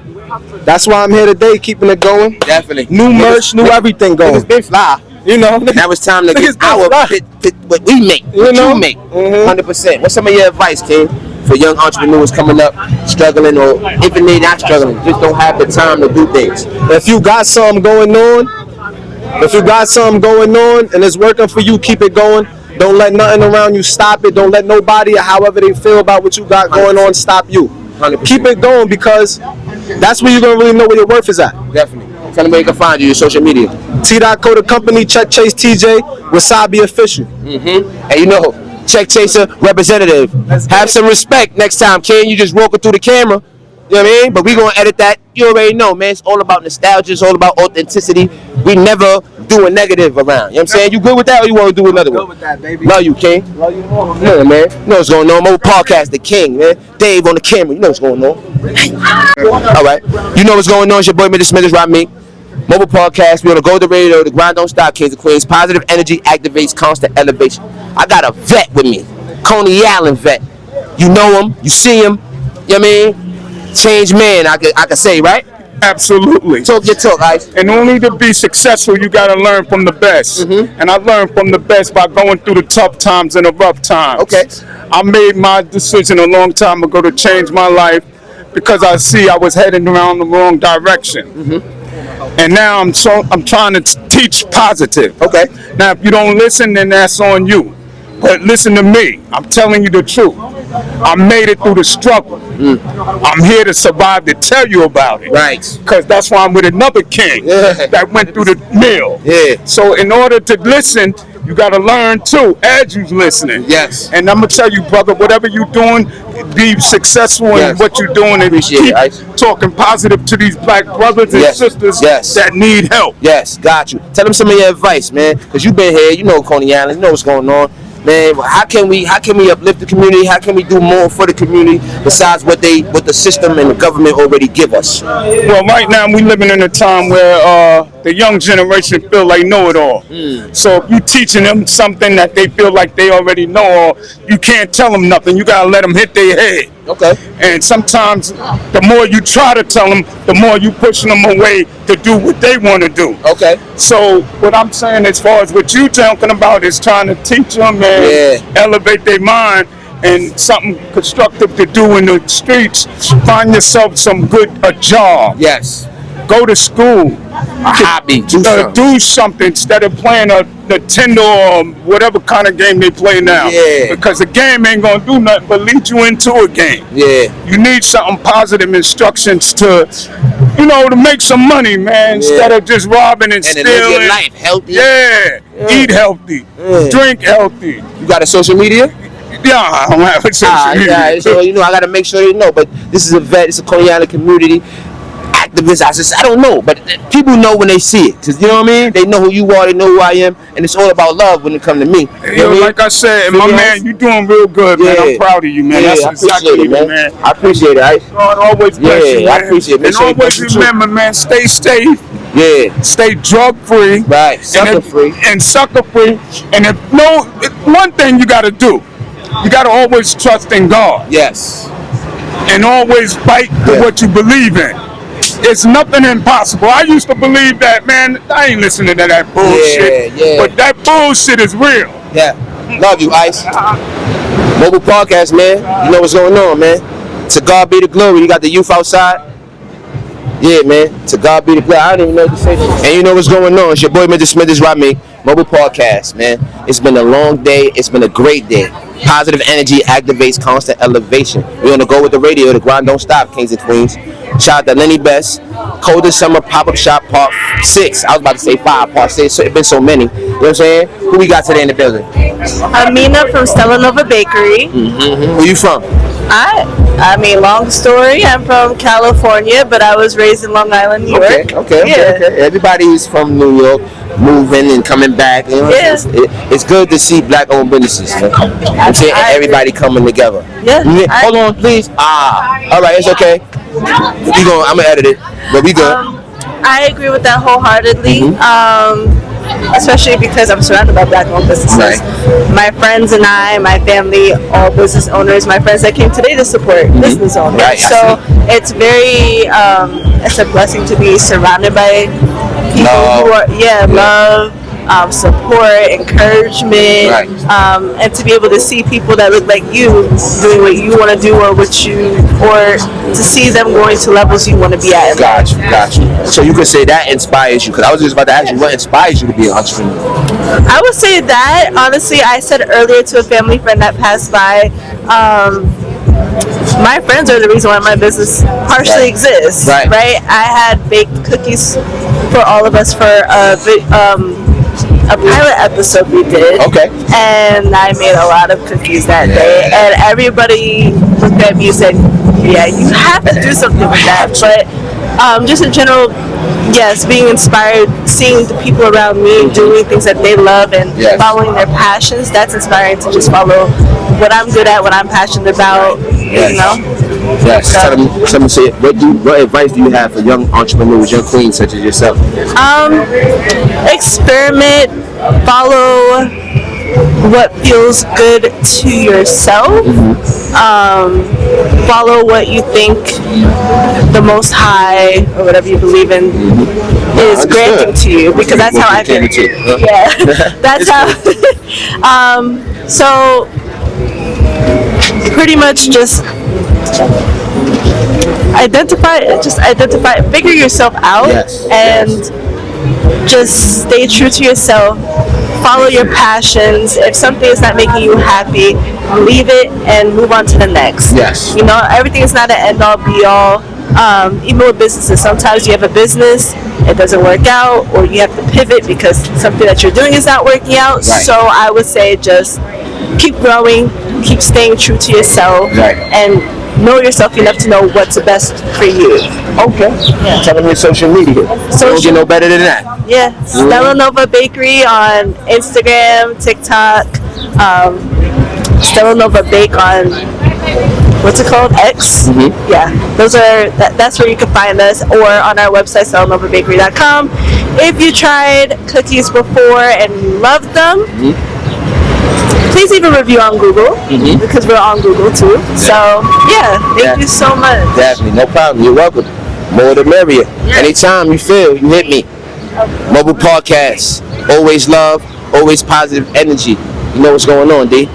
that's why I'm here today, keeping it going. Definitely. New merch, new everything going. It's been fly. You know, now it's time to get our what we make, what you make, 100%. What's some of your advice, King, for young entrepreneurs coming up, struggling, or even they not struggling, just don't have the time to do things? If you got something going on, and it's working for you, keep it going. Don't let nothing around you stop it. Don't let nobody, however they feel about what you got going on, stop you. 100%. Keep it going, because that's where you're going to really know where your worth is at. Definitely. Tell them where you can find you, your social media. T.Co. the company, Check Chase TJ, Wasabi Official. And you know, Check Chaser representative. Have some respect next time, King. You just walking through the camera. You know what I mean? But we gonna edit that. You already know, man. It's all about nostalgia. It's all about authenticity. We never do a negative around. You know what I'm saying? You good with that, or you want to do another one? Good with that, baby. Love you, King. Love you more, man. Yeah, man. You know what's going on. Mobile Podcast, the King, man. Dave on the camera. You know what's going on. All right. You know what's going on. It's your boy, Mr. Smithers, Rameek. Mobile Podcast. We on the go to radio. The grind don't stop, Kings and Queens. Positive energy activates constant elevation. I got a vet with me. Coney Allen vet. You know him. You see him. You know what I mean? Changed man, I could say, right? Absolutely. Talk your talk, guys. And only to be successful, you got to learn from the best. And I learned from the best by going through the tough times and the rough times. Okay. I made my decision a long time ago to change my life because I see I was heading around the wrong direction. And now I'm trying to teach positive. Okay. Now, if you don't listen, then that's on you. But listen to me. I'm telling you the truth. I made it through the struggle. I'm here to survive to tell you about it. Right. Because that's why I'm with another king that went through the mill. Yeah. So in order to listen, you got to learn too as you listening. Yes. And I'm going to tell you, brother, whatever you're doing, be successful in what you're doing and keep talking positive to these black brothers and sisters that need help. Yes, got you. Tell them some of your advice, man, because you've been here. You know Coney Island. You know what's going on. Man, how can we uplift the community? How can we do more for the community besides what the system and the government already give us? Well, right now we living in a time where the young generation feel they know it all. So if you teaching them something that they feel like they already know, you can't tell them nothing. You gotta let them hit their head. Okay. And sometimes the more you try to tell them, the more you pushing them away to do what they want to do. Okay. So what I'm saying, as far as what you talking about, is trying to teach them and elevate their mind and something constructive to do in the streets. Find yourself a job. Yes. Go to school. A hobby. Do something instead of playing a Nintendo or whatever kind of game they play now. Yeah. Because the game ain't gonna do nothing but lead you into a game. Yeah. You need something positive instructions to you know, to make some money, man, instead of just robbing and stealing. live your life healthy. Yeah. Eat healthy. Drink healthy. You got a social media? Yeah, I don't have a social media. Yeah, so I gotta make sure they know. But this is a vet. It's a Coney Island community activist. I don't know, but people know when they see it. 'Cause you know what I mean? They know who you are. They know who I am, and it's all about love when it comes to me. You know what I mean? Like I said, my man, you doing real good, man. I'm proud of you, man. That's exactly it, man. I appreciate it. God always bless you, man. I appreciate it. Make And sure you always bless you remember, man, stay safe. Yeah. Stay drug free. Right. Sucker free. And sucker free. And one thing you got to do, you got to always trust in God. Yes. And always fight for what you believe in. It's nothing impossible. I used to believe that, man. I ain't listening to that bullshit. Yeah. But that bullshit is real. Yeah. Love you, Ice. Mobile Podcast, man. You know what's going on, man. To God be the glory. You got the youth outside. Yeah, man. To God be the glory. I don't even know what to say. And you know what's going on. It's your boy, Mr. Smithers, Rodney. Mobile Podcast, man. It's been a long day. It's been a great day. Positive energy activates constant elevation. We're on the go with the radio. The grind don't stop, kings and queens. Shout out to Lenny Best. Coldest Summer Pop-Up Shop Part 6. I was about to say 5, Part 6. It's been so many. You know what I'm saying? Who we got today in the building? Amina from Stella Nova Bakery. Where you from? I mean, long story. I'm from California, but I was raised in Long Island, New York. Okay. Everybody's from New York, moving and coming back. You know, it's good to see black-owned businesses. Man. I'm saying everybody coming together. Yeah. Hold on, please. All right, it's okay. I'm gonna edit it, but we good. I agree with that wholeheartedly. Especially because I'm surrounded by black-owned businesses. My friends and my family, all business owners. My friends that came today to support business owners. Right, so it's very, it's a blessing to be surrounded by people who are, love, support, encouragement, and to be able to see people that look like you doing what you want to do or to see them going to levels you want to be at. Got you. So you could say that inspires you, because I was just about to ask you what inspires you to be an entrepreneur. I would say that, honestly, I said earlier to a family friend that passed by, my friends are the reason why my business partially exists, right? I had baked cookies for all of us for a pilot episode we did. Okay. And I made a lot of cookies that day, and everybody looked at me and said, yeah, you have to do something with that. But just in general, yes, being inspired, seeing the people around me doing things that they love and following their passions, that's inspiring to just follow what I'm good at, what I'm passionate about, you know? Yes. Tell me, say, what advice do you have for young entrepreneurs, young queens such as yourself? Experiment, follow what feels good to yourself. Follow what you think the Most High or whatever you believe in is granting to you, because that's how I feel. Yeah, that's how. So pretty much just identify, figure yourself out, and just stay true to yourself. Follow your passions. If something is not making you happy, leave it and move on to the next. Yes. You know, everything is not an end-all, be-all. Even with businesses, sometimes you have a business, it doesn't work out, or you have to pivot because something that you're doing is not working out. So I would say just keep growing, keep staying true to yourself, and know yourself enough to know what's best for you. Okay. Yeah. Tell them your social media. Don't get no better than that. Yeah. Stella Nova Bakery on Instagram, TikTok. Stella Nova Bake on, what's it called? X? Yeah. Those are, that's where you can find us, or on our website, StellaNovaBakery.com. If you tried cookies before and you loved them, please leave a review on Google, because we're on Google too. So, thank you so much. Definitely, no problem. You're welcome. More the merrier. Anytime you feel, you hit me. Mobile Podcast. Always love, always positive energy. You know what's going on, D.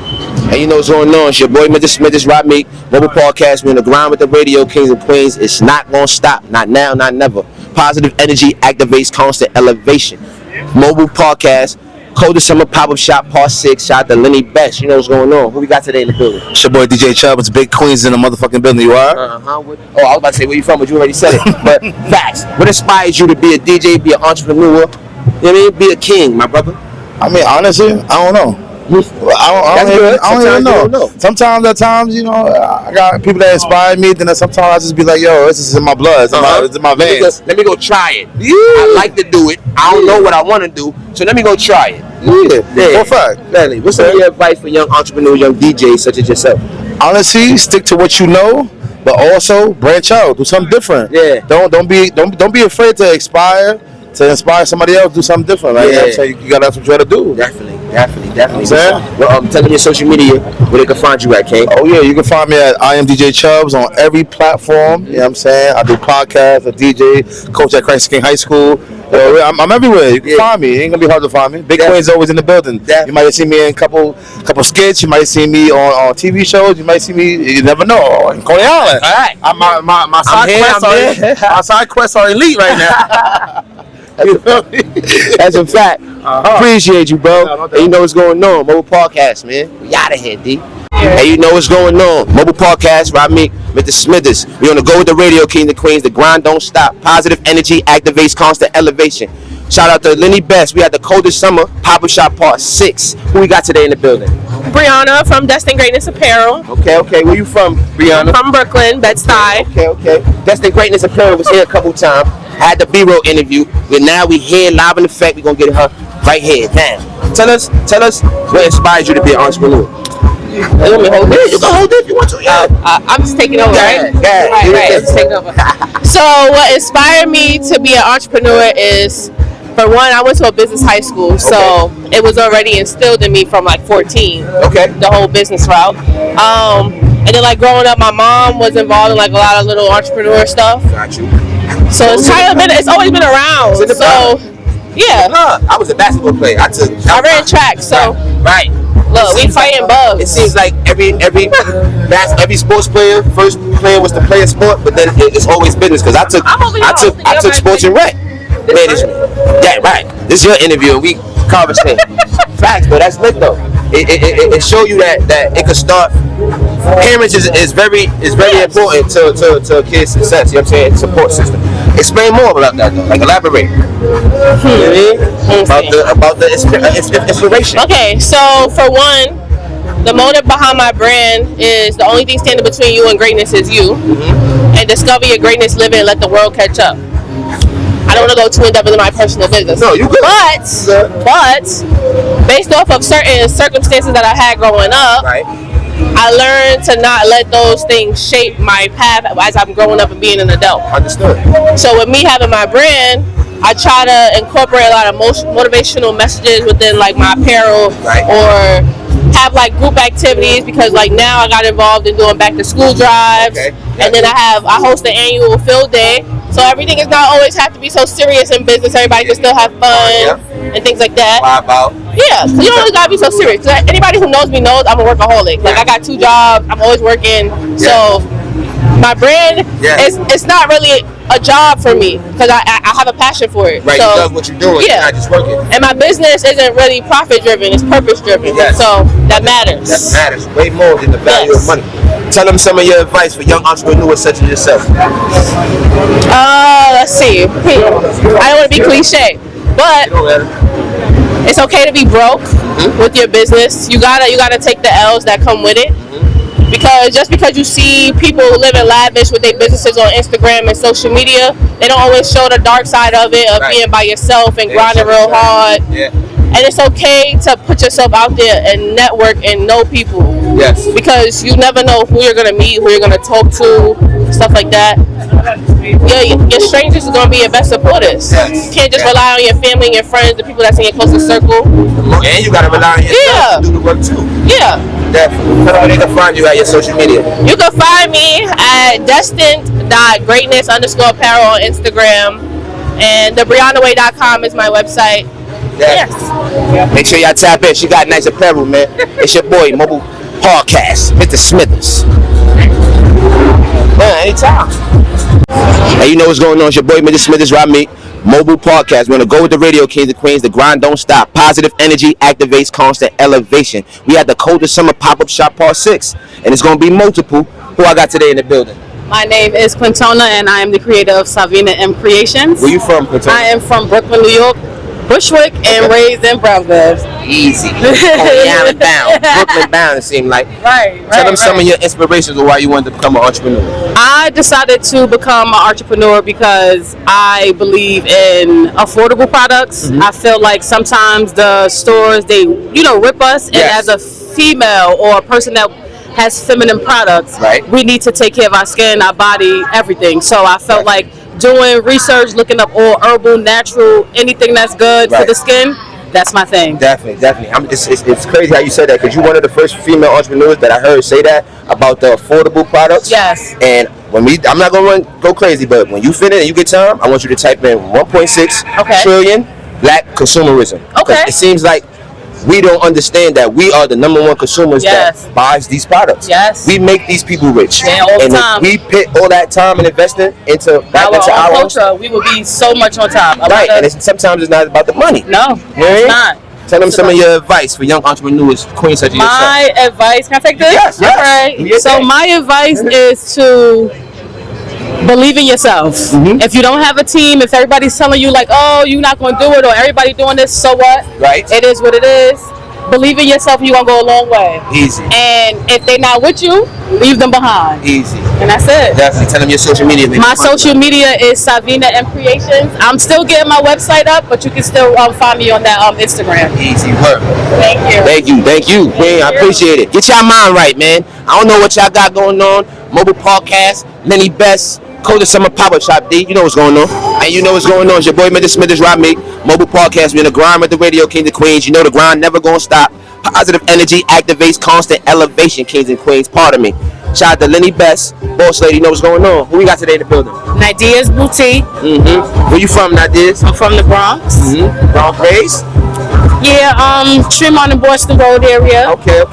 And you know what's going on. It's your boy, Mr. Smithers, Rodney. Mobile Podcast. We're on the grind with the radio, kings and queens. It's not going to stop. Not now, not never. Positive energy activates constant elevation. Mobile Podcast. Coldest Summer Pop-Up Shop Part 6. Shout out to Lenny Best. You know what's going on. Who we got today in the building? It's your boy DJ Chubb. It's Big Queens in the motherfucking building. You are? Oh, I was about to say where you from, but you already said it. But facts. What inspires you to be a DJ, be an entrepreneur? You know what I mean? Be a king, my brother. I mean, honestly, I don't know. I don't even know. Sometimes, at times, you know, I got people that inspire me. Then sometimes I just be like, yo, this is in my blood. It's in my veins. Let me go try it. Yeah. I like to do it. I don't know what I want to do, so let me go try it. Yeah. For fact. Exactly. What's some of your advice for young entrepreneurs, young DJs such as yourself? Honestly, stick to what you know, but also branch out. Do something different. Yeah. Don't be afraid to inspire somebody else. Do something different. Like, yeah. So you gotta have what you gotta do. Definitely. Well, tell them your social media where they can find you at, King. Oh yeah, you can find me at I am DJ Chubbs on every platform. You know what I'm saying? I do podcasts, I DJ, coach at Christ King High School. I'm everywhere. You can find me. It ain't gonna be hard to find me. Big Queen's always in the building. Definitely. You might have seen me in a couple skits. You might see me on TV shows. You might see me. You never know. In Coney Island. All right. My side quests are elite right now. That's a fact. Appreciate you, bro. And you know what's going on. Mobile Podcast, man. We out of here, D. Hey, you know what's going on. Mobile Podcast, right? Me, Mr. Smithers. We on the go with the Radio King, the Queens. The grind don't stop. Positive energy activates constant elevation. Shout out to Lenny Best. We had the Coldest Summer Pop-Up Shop Part 6. Who we got today in the building? Brianna from Destined Greatness Apparel. Okay. Where you from, Brianna? From Brooklyn, Bed-Stuy. Okay. Destined Greatness Apparel was here a couple times. Had the B-roll interview, but now we here live in effect. We gonna get her right here now. Tell us what inspires you to be an entrepreneur. Let me hold it. You can hold it if you want to. Yeah. I'm just taking over, right? Yeah. Right. I'm just taking over. So what inspired me to be an entrepreneur is, for one, I went to a business high school, so it was already instilled in me from like 14. Okay. The whole business route. And then like growing up, my mom was involved in like a lot of little entrepreneur stuff. Got you. So it's always been around. So yeah. I was a basketball player. I ran track, so right. Look, we fighting bugs. It seems like every sports player, first player was to play a sport, but then it's always business. Because I took sports and rec management. Yeah, right. This is your interview, and we conversate. Facts, but that's lit though. It show you that it could start. Parents is very important to a kid's success. You know what I'm saying? Support system. Explain more about that though. Like elaborate. You know what I mean? About the inspiration. Okay, so for one, the motive behind my brand is the only thing standing between you and greatness is you. And discover your greatness, live it, and let the world catch up. I don't want to go too in-depth into my personal business. No, you good. But based off of certain circumstances that I had growing up, right. I learned to not let those things shape my path as I'm growing up and being an adult. Understood. So with me having my brand, I try to incorporate a lot of motivational messages within like my apparel, right. Or have like group activities, because like now I got involved in doing back to school drives, and then I host the annual field day. So everything is not always have to be so serious in business. Everybody can still have fun and things like that. Yeah, so you don't always gotta be so serious. Anybody who knows me knows I'm a workaholic. Like I got 2 jobs. I'm always working. So my brand it's not really a job for me, because I have a passion for it. Right, so, you love what you're doing. Yeah, you're not just working. And my business isn't really profit driven. It's purpose driven. Yes. So that matters. That matters way more than the value of money. Tell them some of your advice for young entrepreneurs such as yourself. Let's see. I don't want to be cliche, but it's okay to be broke with your business. You gotta take the L's that come with it. Because just because you see people living lavish with their businesses on Instagram and social media, they don't always show the dark side of it, of being by yourself and grinding real hard. Yeah. And it's okay to put yourself out there and network and know people. Yes. Because you never know who you're gonna meet, who you're gonna talk to, stuff like that. Yeah, your strangers are gonna be your best supporters. Yes. You can't just rely on your family and your friends, the people that's in your closest circle. And you gotta rely on yourself to do the work too. Yeah. Definitely. Tell them they can find you at your social media. You can find me at destined.greatness_apparel on Instagram, and thebriannaway.com is my website. Yes. Make sure y'all tap in. She got nice apparel, man. It's your boy, Mobile Podcast, Mr. Smithers. Man, anytime. Hey, you know what's going on. It's your boy, Mr. Smithers Rameek. Mobile podcast. We're gonna go with the Radio Kings and Queens. The grind don't stop. Positive energy activates constant elevation. We had the coldest summer pop-up shop part 6, and it's gonna be multiple. Who I got today in the building? My name is Quintona, and I am the creator of Savina M Creations. Where you from, Quintona? I am from Brooklyn, New York, Bushwick, and raised in Brownsville. Easy. Coney bound. Brooklyn bound, it seemed like. Right. Tell them some of your inspirations of why you wanted to become an entrepreneur. I decided to become an entrepreneur because I believe in affordable products. I feel like sometimes the stores, they, rip us. And as a female or a person that has feminine products, we need to take care of our skin, our body, everything. So I felt like doing research, looking up all herbal, natural, anything that's good for the skin. That's my thing. Definitely. It's crazy how you said that, because you're one of the first female entrepreneurs that I heard say that about the affordable products. Yes. And I'm not gonna go crazy, but when you finish and you get time, I want you to type in 1.6 trillion black consumerism. Okay. It seems like we don't understand that we are the number one consumers that buys these products. Yes. We make these people rich. Yeah, all the and time. if we put all that time and investment into our culture, we would be so much on top. And sometimes it's not about the money. No, it's not. Tell them some of your advice for young entrepreneurs, queens such as yourself. My advice, can I take this? Yes. All right. So my advice is to believe in yourself. If you don't have a team, if everybody's telling you like, oh, you're not going to do it, or everybody doing this, so what? Right. It is what it is. Believe in yourself, you're going to go a long way. Easy. And if they're not with you, leave them behind. Easy. And that's it. Definitely. Tell them your social media. My social media is Savina M Creations. I'm still getting my website up, but you can still find me on that Instagram. Easy work. Thank you. Thank you. Queen, I appreciate it. Get y'all mind right, man. I don't know what y'all got going on. Mobile podcast, Lenny Best, coldest summer pop-up shop, D. You know what's going on. And you know what's going on. It's your boy, Mr. Smithers Rameek. Mobile podcast. We're in the grind with the Radio Kings and Queens. You know the grind never gonna stop. Positive energy activates constant elevation, kings and queens. Pardon me. Shout out to Lenny Best, boss lady. You know what's going on. Who we got today in the building? Nadia's Boutique. Where you from, Nadia's? I'm from the Bronx. Bronx raised? Yeah, Tremont and Boston Road area. Okay.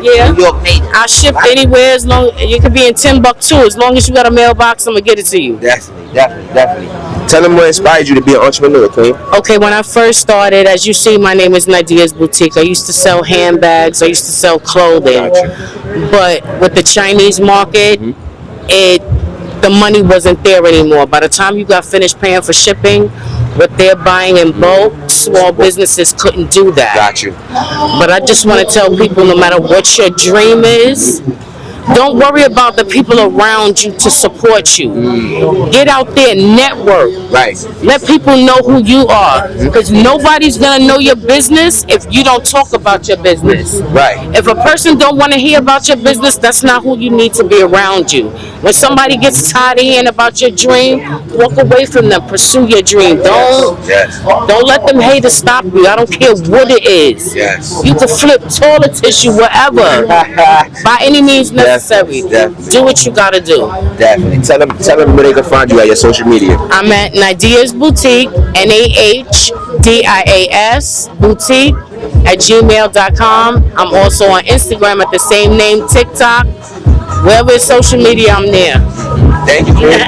Yeah. New York native. I ship anywhere as long. You could be in Timbuktu. As long as you got a mailbox, I'm gonna get it to you. Definitely. Tell them what inspired you to be an entrepreneur, Queen. Okay, when I first started, as you see, my name is Nadia's Boutique. I used to sell handbags. I used to sell clothing. But with the Chinese market, the money wasn't there anymore. By the time you got finished paying for shipping, what they're buying in bulk, small businesses couldn't do that. Got you. But I just want to tell people, no matter what your dream is, don't worry about the people around you to support you. Get out there, network. Right. Let people know who you are. Because nobody's going to know your business if you don't talk about your business. Right. If a person don't want to hear about your business, that's not who you need to be around you. When somebody gets tired of hearing about your dream, walk away from them. Pursue your dream. Don't let them haters stop you. I don't care what it is. Yes. You can flip toilet tissue, whatever. By any means necessary. Do what you gotta do. Definitely. Tell them where they can find you at your social media. I'm at Nadia's Boutique, NAHDIAS Boutique at gmail.com. I'm also on Instagram at the same name, TikTok. Wherever it's social media, I'm there. Thank you, Queen.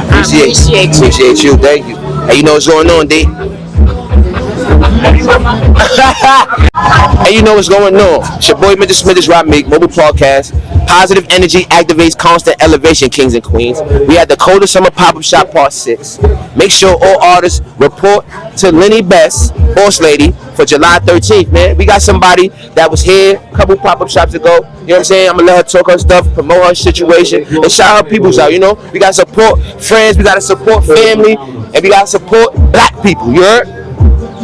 Appreciate you. Thank you. Hey, you know what's going on, D? Hey, you know what's going on. It's your boy, Mr. Smithers Rameek, Mobile Podcast. Positive energy activates constant elevation, kings and queens. We had the coldest summer pop-up shop part 6. Make sure all artists report to Lenny Best, boss lady, for July 13th, man. We got somebody that was here a couple pop-up shops ago. You know what I'm saying? I'm gonna let her talk her stuff, promote her situation, and shout her peoples out, you know? We gotta support friends, we gotta support family, and we gotta support black people, you heard?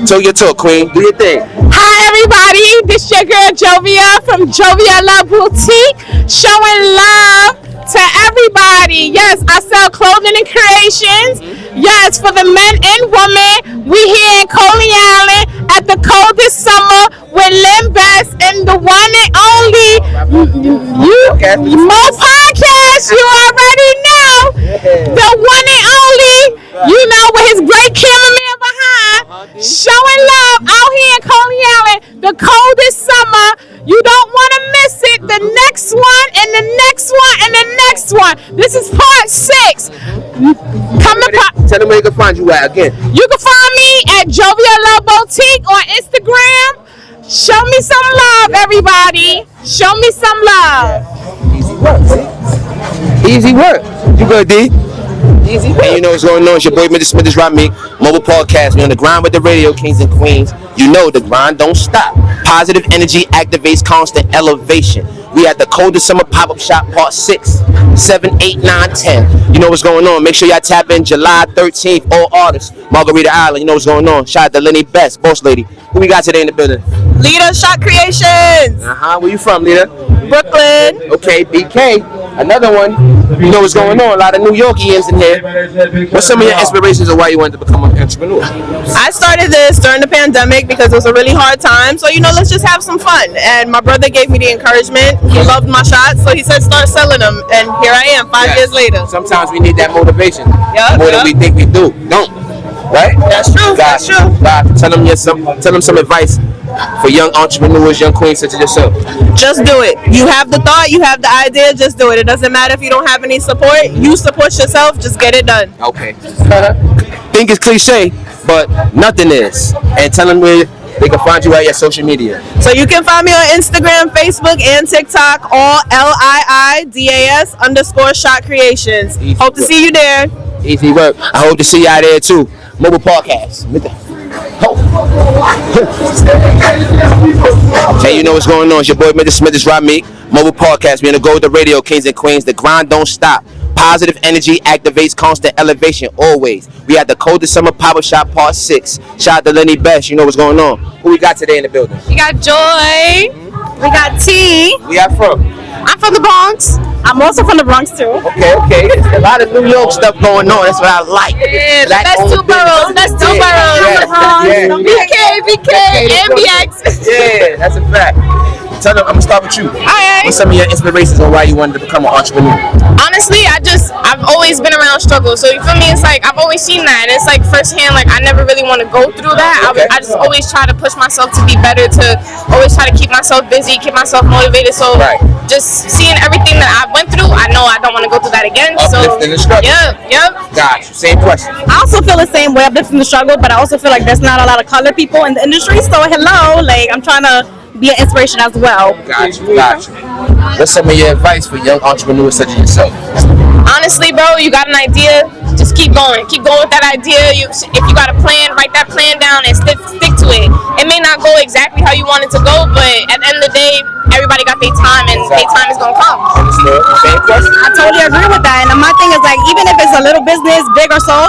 So your talk, Queen. Do your thing. Hi, everybody. This your girl, Jovia from Jovia La Boutique, showing love to everybody. Yes, I sell clothing and creations. Yes, for the men and women. We here in Coney Island at the coldest summer with Lim Best and the one and only Mo Podcast. You already know. The one and only, you know, with his great cameraman behind, showing love out here in Coney Island, the coldest summer. You don't want to miss it. The next one and the next one and the next one. This is part 6. Come to Tell them where they can find you at again. You can find me at Jovial Love Boutique on Instagram. Show me some love, everybody. Show me some love. Easy work. Easy work. You good, D? Easy work. And you know what's going on. It's your boy, Mr. Smith, is Rameek. Mobile Podcast. We on the grind with the radio kings and queens. You know the grind don't stop. Positive energy activates constant elevation. We at the coldest summer pop-up shop, part 6, 7, 8, 9, 10. You know what's going on. Make sure y'all tap in July 13th. All artists. Margarita Island. You know what's going on. Shout out to Lenny Best, boss lady. Who we got today in the building? Lita Shot Creations. Where you from, Lita? Brooklyn. Okay, BK. Another one. You know what's going on. A lot of New Yorkians in here. What's some of your inspirations of why you wanted to become an entrepreneur? I started this during the pandemic because it was a really hard time. So, let's just have some fun. And my brother gave me the encouragement. He loved my shots. So he said, start selling them. And here I am 5 years later. Sometimes we need that motivation. Yep, more than we think we do. Don't. Right? That's true. That's true. Tell them some advice for young entrepreneurs, young queens such as yourself. Just do it. You have the thought, you have the idea, just do it. It doesn't matter if you don't have any support. You support yourself, just get it done. Okay. Think it's cliche, but nothing is. And tell them where they can find you at your social media. So you can find me on Instagram, Facebook, and TikTok, all LIIDAS_Shot Creations. Hope to see you there. Easy work. I hope to see y'all there too. Mobile Podcast. Hey, you know what's going on. It's your boy, Mr. Smith, is Rameek. Mobile Podcast. We in the go with the radio kings and queens. The grind don't stop. Positive energy activates constant elevation always. We at the coldest summer pop-up shop, part 6. Shout out to Lenny Best. You know what's going on. Who we got today in the building? We got Joy. We got T. Where y'all from? I'm from the Bronx. I'm also from the Bronx too. Okay. There's a lot of New York stuff going on. That's what I like. Yeah, that's two boroughs. BK, MBX. Yeah, that's a fact. Tell them, I'm gonna start with you. Alright. What's some of your inspirations on why you wanted to become an entrepreneur? Honestly, I've always been around struggle. So you feel me? It's like I've always seen that, and it's like firsthand. Like I never really want to go through that. I just always try to push myself to be better. To always try to keep myself busy, keep myself motivated. So just seeing everything that I went through, I know I don't want to go through that again. Uplifting the struggle. Yep. Got you. Same question. I also feel the same way, uplifting the struggle, but I also feel like there's not a lot of colored people in the industry. So hello, like I'm trying to be an inspiration as well. Got you. What's some of your advice for young entrepreneurs such as yourself? Honestly, bro, you got an idea, just keep going. Keep going with that idea. If you got a plan, write that plan down and stick to it. It may not go exactly how you want it to go, but at the end of the day, everybody got their time, and their time is gonna come. Understood. Same question. I totally agree with that. And my thing is like, even if it's a little business, big or so,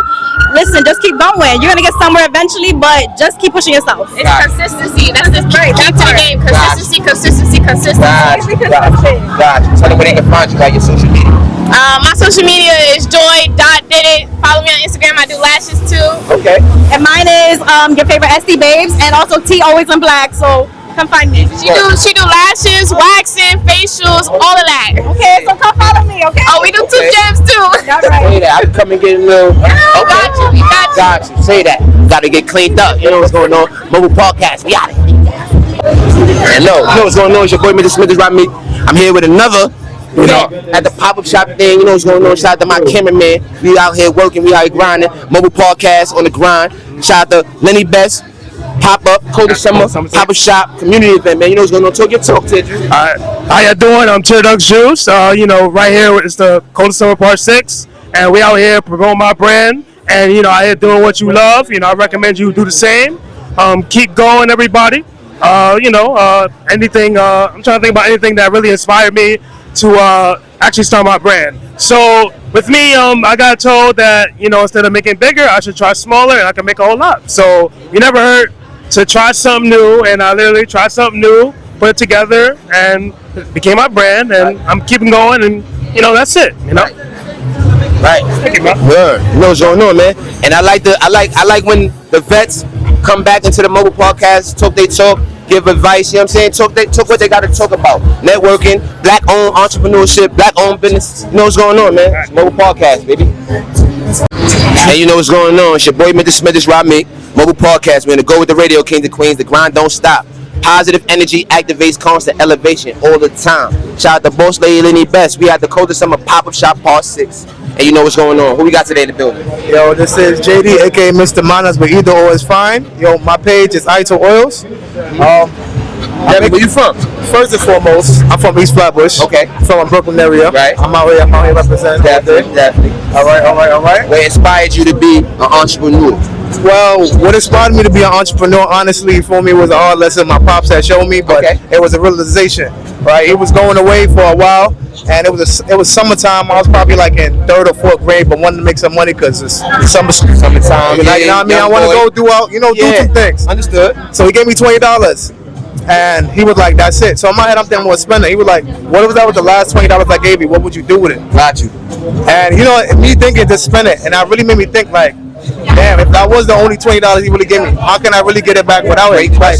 listen, just keep going. You're gonna get somewhere eventually, but just keep pushing yourself. It's consistency. That's the key to the game. Consistency. Got you. Tell them where they can find you at your social media. My social media is joy.didit. Follow me on Instagram. I do lashes too. Okay. And mine is your favorite SD Babes, and also T Always in Black. So come find me. She do lashes, waxing, facials, all of that. Okay, so come follow me. Okay. Oh, we do two gems too. All right. Say that. I can come and get a little. Okay. Got you. Say that. Gotta get cleaned up. You know what's going on. Mobile Podcast. We out it. Hello. You know what's going on. It's your boy, Mr. Smith, is Rameek. I'm here with another. At the pop-up shop thing, you know what's going on. Shout out to my cameraman. We out here working, we out here grinding. Mobile Podcast on the grind. Shout out to Lenny Best. Pop-up, coldest summer, pop-up shop, community event, man. You know what's going on. Talk your talk, Tidri. Alright. How you doing? I'm Chirdux Juice. Right here it's the coldest summer part 6. And we out here promoting my brand. And, out here doing what you love. I recommend you do the same. Keep going, everybody. Anything, I'm trying to think about anything that really inspired me to actually start my brand. So with me, I got told that, instead of making bigger, I should try smaller and I can make a whole lot. So you never hurt to try something new, and I literally tried something new, put it together, and it became my brand, and I'm keeping going, and, that's it, Right. Thank you, man. Word. You know what's going on, man. And I like when the vets come back into the Mobile Podcast, talk they talk, give advice, you know what I'm saying? Talk what they got to talk about. Networking, black-owned entrepreneurship, black-owned business. You know what's going on, man. It's Mobile Podcast, baby. And you know what's going on. It's your boy, Mr. Smith, is Rameek. Mobile Podcast. We're in the go with the radio kings and queens. The grind don't stop. Positive energy activates constant elevation all the time. Shout out to Boss Lady Lenny Best. We at the coldest summer pop-up shop part 6. and you know what's going on. Who we got today in the building? Yo, this is JD, aka Mr. Manas, but either or is fine. Yo, my page is Ito Oils. Where you from? First and foremost, I'm from East Flatbush. Okay. From a Brooklyn area. Right. I'm out here representing. Definitely. All right. What inspired you to be an entrepreneur? Well, what inspired me to be an entrepreneur, honestly, for me, was a hard lesson my pops had shown me, but it was a realization, right? He was going away for a while, and it was summertime. I was probably like in 3rd or 4th grade, but wanted to make some money because it's summertime. You know what I mean? I want to go do some things. Understood. So he gave me $20. And he was like, that's it. So in my head, I'm thinking, well, spend it. He was like, what was that with the last $20 I gave you? What would you do with it? Got you. And, you know, me thinking to spend it, and that really made me think, like, damn, if that was the only $20 he really gave me, how can I really get it back without it? Like,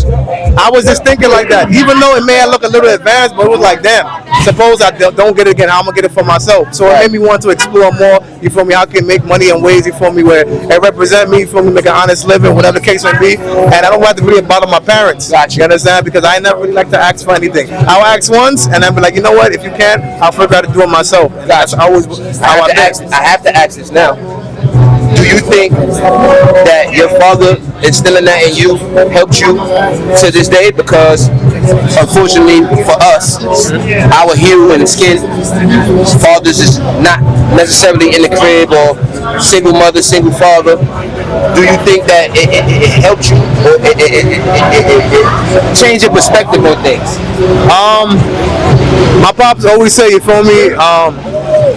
I was just thinking like that. Even though it may have looked a little advanced, but it was like, damn, suppose I don't get it again, how I'm going to get it for myself. So it made me want to explore more, you feel me, how I can make money in ways, you feel me, where it represent me, you feel me, make an honest living, whatever the case may be. And I don't have to really bother my parents. Gotcha. You understand? Because I never really like to ask for anything. I'll ask once, and then be like, you know what, if you can, I'll figure out to do it myself. And that's always how I have to ask this now. Do you think that your father instilling that in you helped you to this day? Because unfortunately for us, our hue and skin, fathers is not necessarily in the crib, or single mother, single father. Do you think that it helped you, or it changed your perspective on things? My pops always say, you feel me,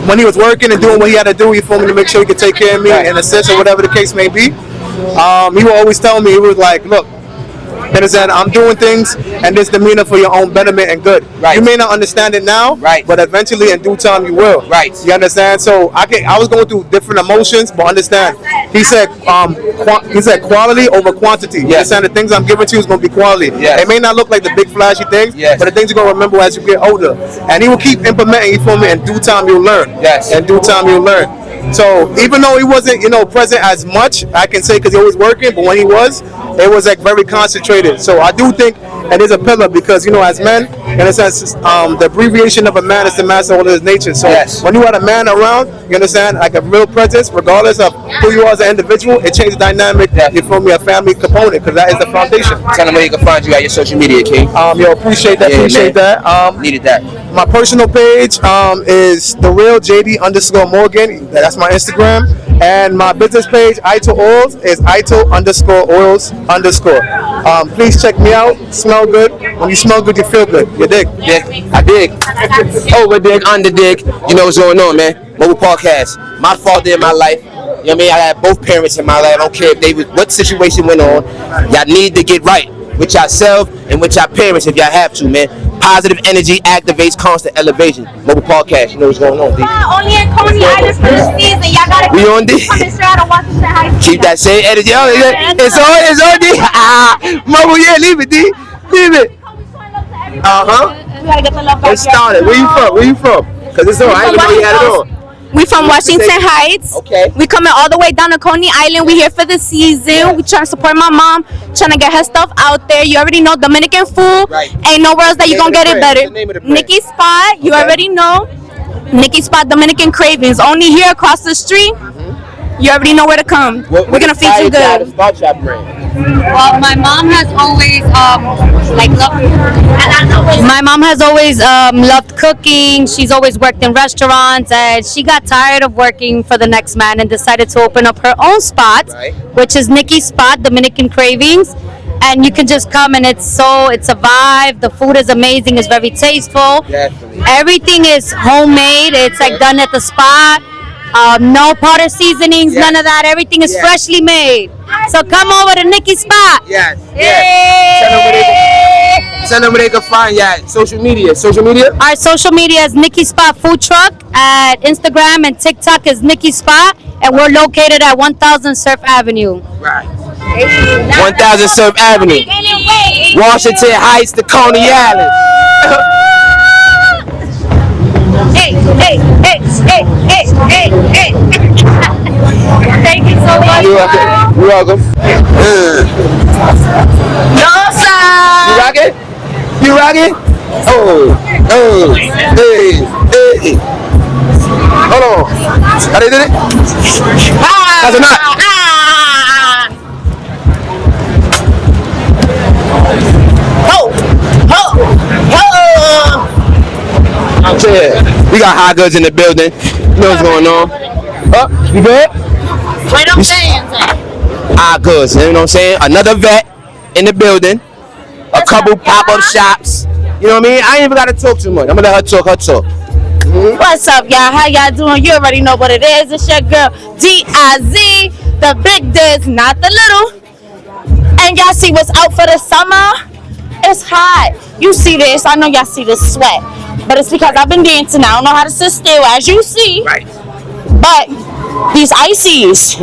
when he was working and doing what he had to do, you feel me, to make sure he could take care of me in a sense, or whatever the case may be. He would always tell me, he was like, look, understand, I'm doing things and this demeanor for your own betterment and good. Right. You may not understand it now, but eventually in due time you will. Right. You understand? So I was going through different emotions, but understand, he said quality over quantity. You understand, the things I'm giving to you is going to be quality. Yes. It may not look like the big flashy things, but the things you're going to remember as you get older. And he will keep implementing, you feel me, in due time you'll learn. Yes. In due time you'll learn. So even though he wasn't, present as much, I can say, because he was working, but when he was, it was like very concentrated. So I do think it is a pillar, because as men, in a sense, the abbreviation of a man is the master of all his nature. So when you had a man around, you understand, like a real presence, regardless of who you are as an individual, it changes the dynamic. You feel me, a family component, because that is the foundation. Tell them where you can find you at your social media, King. Appreciate that. Needed that. My personal page is TheRealJD_Morgan. That's my Instagram. And my business page, Ito Oils, is Ito_Oils_. Please check me out. Smell good. When you smell good, you feel good. You dig? I dig. Over dig, under dig. You know what's going on, man. Mobile Podcast. My father in my life. You know what I mean? I had both parents in my life. I don't care if what situation went on. Y'all need to get right with yourself and with your parents if y'all have to, man. Positive energy activates constant elevation. Mobile Podcast, you know what's going on, D. Only in Coney Island for the season. Y'all gotta We on D. coming straight out of Washington High School. Keep that same energy. It's on D. Mobile, leave it, D. Leave it. We gotta get the love back. Let's start it. Where you from? Because it's on. I didn't know you had it on. We from Washington Heights. Okay. We coming all the way down to Coney Island. We here for the season. We trying to support my mom, trying to get her stuff out there. You already know Dominican food. Right. Ain't nowhere else that you gonna get it better. Nikki Spot. You already know. Nikki Spot Dominican Cravings. Only here across the street. You already know where to come. We're gonna feed you good. Well, my mom has always loved cooking. She's always worked in restaurants, and she got tired of working for the next man and decided to open up her own spot, which is Nikki Spot Dominican Cravings. And you can just come, and it's a vibe. The food is amazing. It's very tasteful. Definitely. Everything is homemade. It's like done at the spot. No powder seasonings, none of that. Everything is freshly made. So come over to Nikki Spot. Yes. Tell them where they can find you at. Social media. Our social media is Nikki Spot Food Truck. At Instagram and TikTok is Nikki Spot. And we're located at 1000 Surf Avenue. Right. 1000 Surf Avenue. Washington Heights to Coney Island. Hey. Thank you so much. You're welcome. No, sir. You rocking? Oh, hey. Hold on. How they did it? How's it not? Yeah. We got high goods in the building. You know what's going on? You good? Where them fans at? High goods, you know what I'm saying? Another vet in the building. A couple pop-up shops. You know what I mean? I ain't even gotta talk too much. I'm gonna let her talk. What's up, y'all? How y'all doing? You already know what it is. It's your girl D-I-Z, the big Diz, not the little. And y'all see what's out for the summer? It's hot. You see this? I know y'all see this sweat, but it's because I've been dancing. I don't know how to sit still, as you see. Right. But these ices,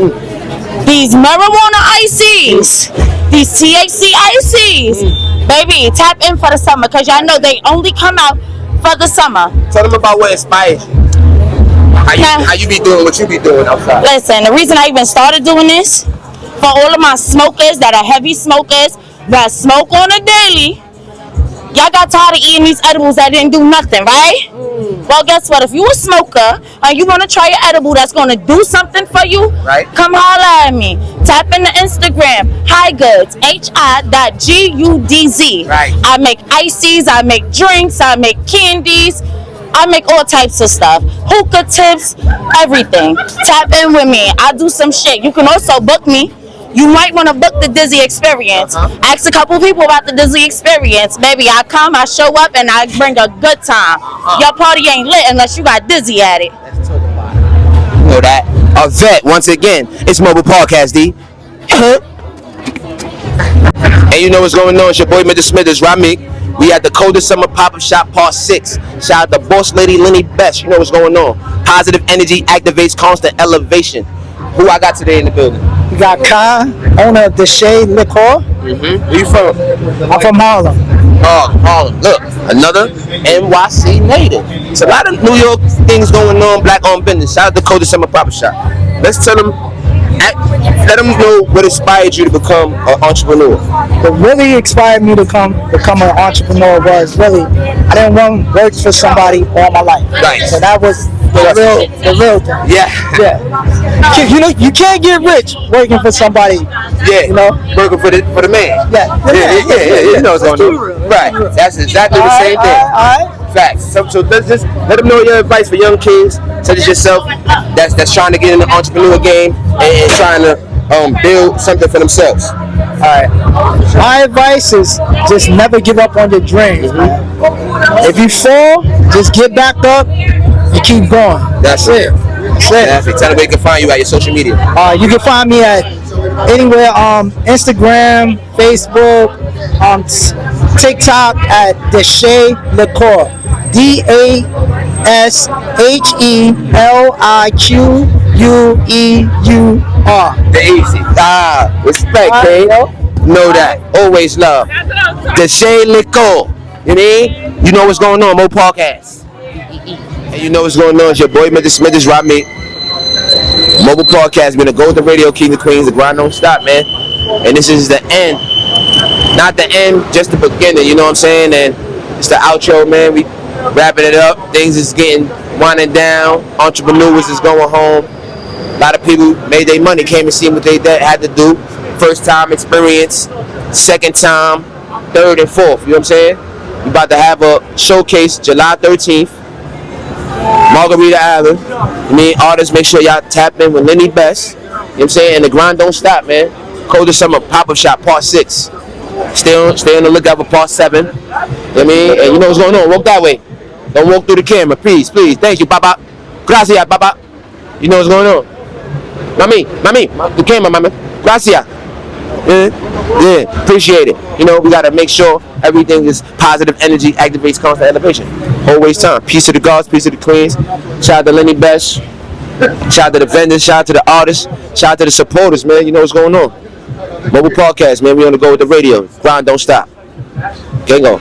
these marijuana ices, these THC ices, baby, tap in for the summer, because y'all know they only come out for the summer. Tell them about what inspires you. How you be doing what you be doing outside. Listen, the reason I even started doing this, for all of my smokers that are heavy smokers, that smoke on a daily, y'all got tired of eating these edibles that didn't do nothing, right? Well, guess what? If you a smoker and you want to try an edible that's going to do something for you, right? Come holler at me. Tap into Instagram, HiGoods, HI.GUDZ. Right. I make ices, I make drinks, I make candies, I make all types of stuff. Hookah tips, everything. Tap in with me. I do some shit. You can also book me. You might want to book the Dizzy Experience. Ask a couple people about the Dizzy Experience. Maybe I come, I show up, and I bring a good time. Your party ain't lit unless you got Dizzy at it. You know that. A vet, once again. It's Mobile Podcast, D. And you know what's going on. It's your boy, Mr. Smithers, Ramik. We at the Coldest Summer Pop-Up Shop Part 6. Shout out to Boss Lady Lenny Best. You know what's going on. Positive energy activates constant elevation. Who I got today in the building? We got Kai, owner of Deshay Liquor. Where you from? I'm from Harlem. Oh, Harlem. Look, another NYC native. It's a lot of New York things going on, black-owned business. Shout out to Coldest Summer Pop-Up Shop. Let's tell them, let them know what inspired you to become an entrepreneur. What really inspired me to become an entrepreneur was really, I didn't want to work for somebody all my life. Right. So that was the real thing. Yeah. You know, you can't get rich working for somebody. Yeah. You know, working for the man. Yeah. You know what's going on. Right. That's exactly the same thing. All right. Facts. So let's just let them know your advice for young kids such as yourself that's trying to get in the entrepreneur game and trying to build something for themselves. All right. My advice is just never give up on your dreams, man. If you fall, just get back up and keep going. That's it. Tell them where you can find you at your social media. You can find me at anywhere, Instagram, Facebook, TikTok at Deshay Liquor. DASHELIQUEUR. The easy. Respect, Kane. Know that. Always love. Deshay Liquor. You mean? You know what's going on, Mo Podcast. And you know what's going on. It's your boy, Mr. Smithers, Ramik. Mobile Podcast, been a Golden Radio King of Queens. The grind don't stop, man. And this is the end. Not the end, just the beginning, you know what I'm saying? And it's the outro, man. We wrapping it up. Things is getting winding down. Entrepreneurs is going home. A lot of people made their money, came and seen what they had to do. First time experience, second time, third and fourth, you know what I'm saying? We about to have a showcase July 13th. Margarita Island. I mean, artists, make sure y'all tap in with Lenny Best. You know what I'm saying? And the grind don't stop, man. Coldest Summer Pop-Up Shop Part 6. Stay on the lookout for Part 7. You know what I mean? And you know what's going on. Walk that way. Don't walk through the camera, please. Thank you, Baba. Gracias, Baba. You know what's going on. Mami, the camera, mami. Gracias. Yeah, appreciate it. You know, we got to make sure everything is positive energy, activates constant elevation. Always time. Peace to the gods, peace to the queens. Shout out to Lenny Best. Shout out to the vendors, shout out to the artists, shout out to the supporters, man. You know what's going on. Mobile Podcast, man. We on the go with the radio. Grind don't stop. Gang on.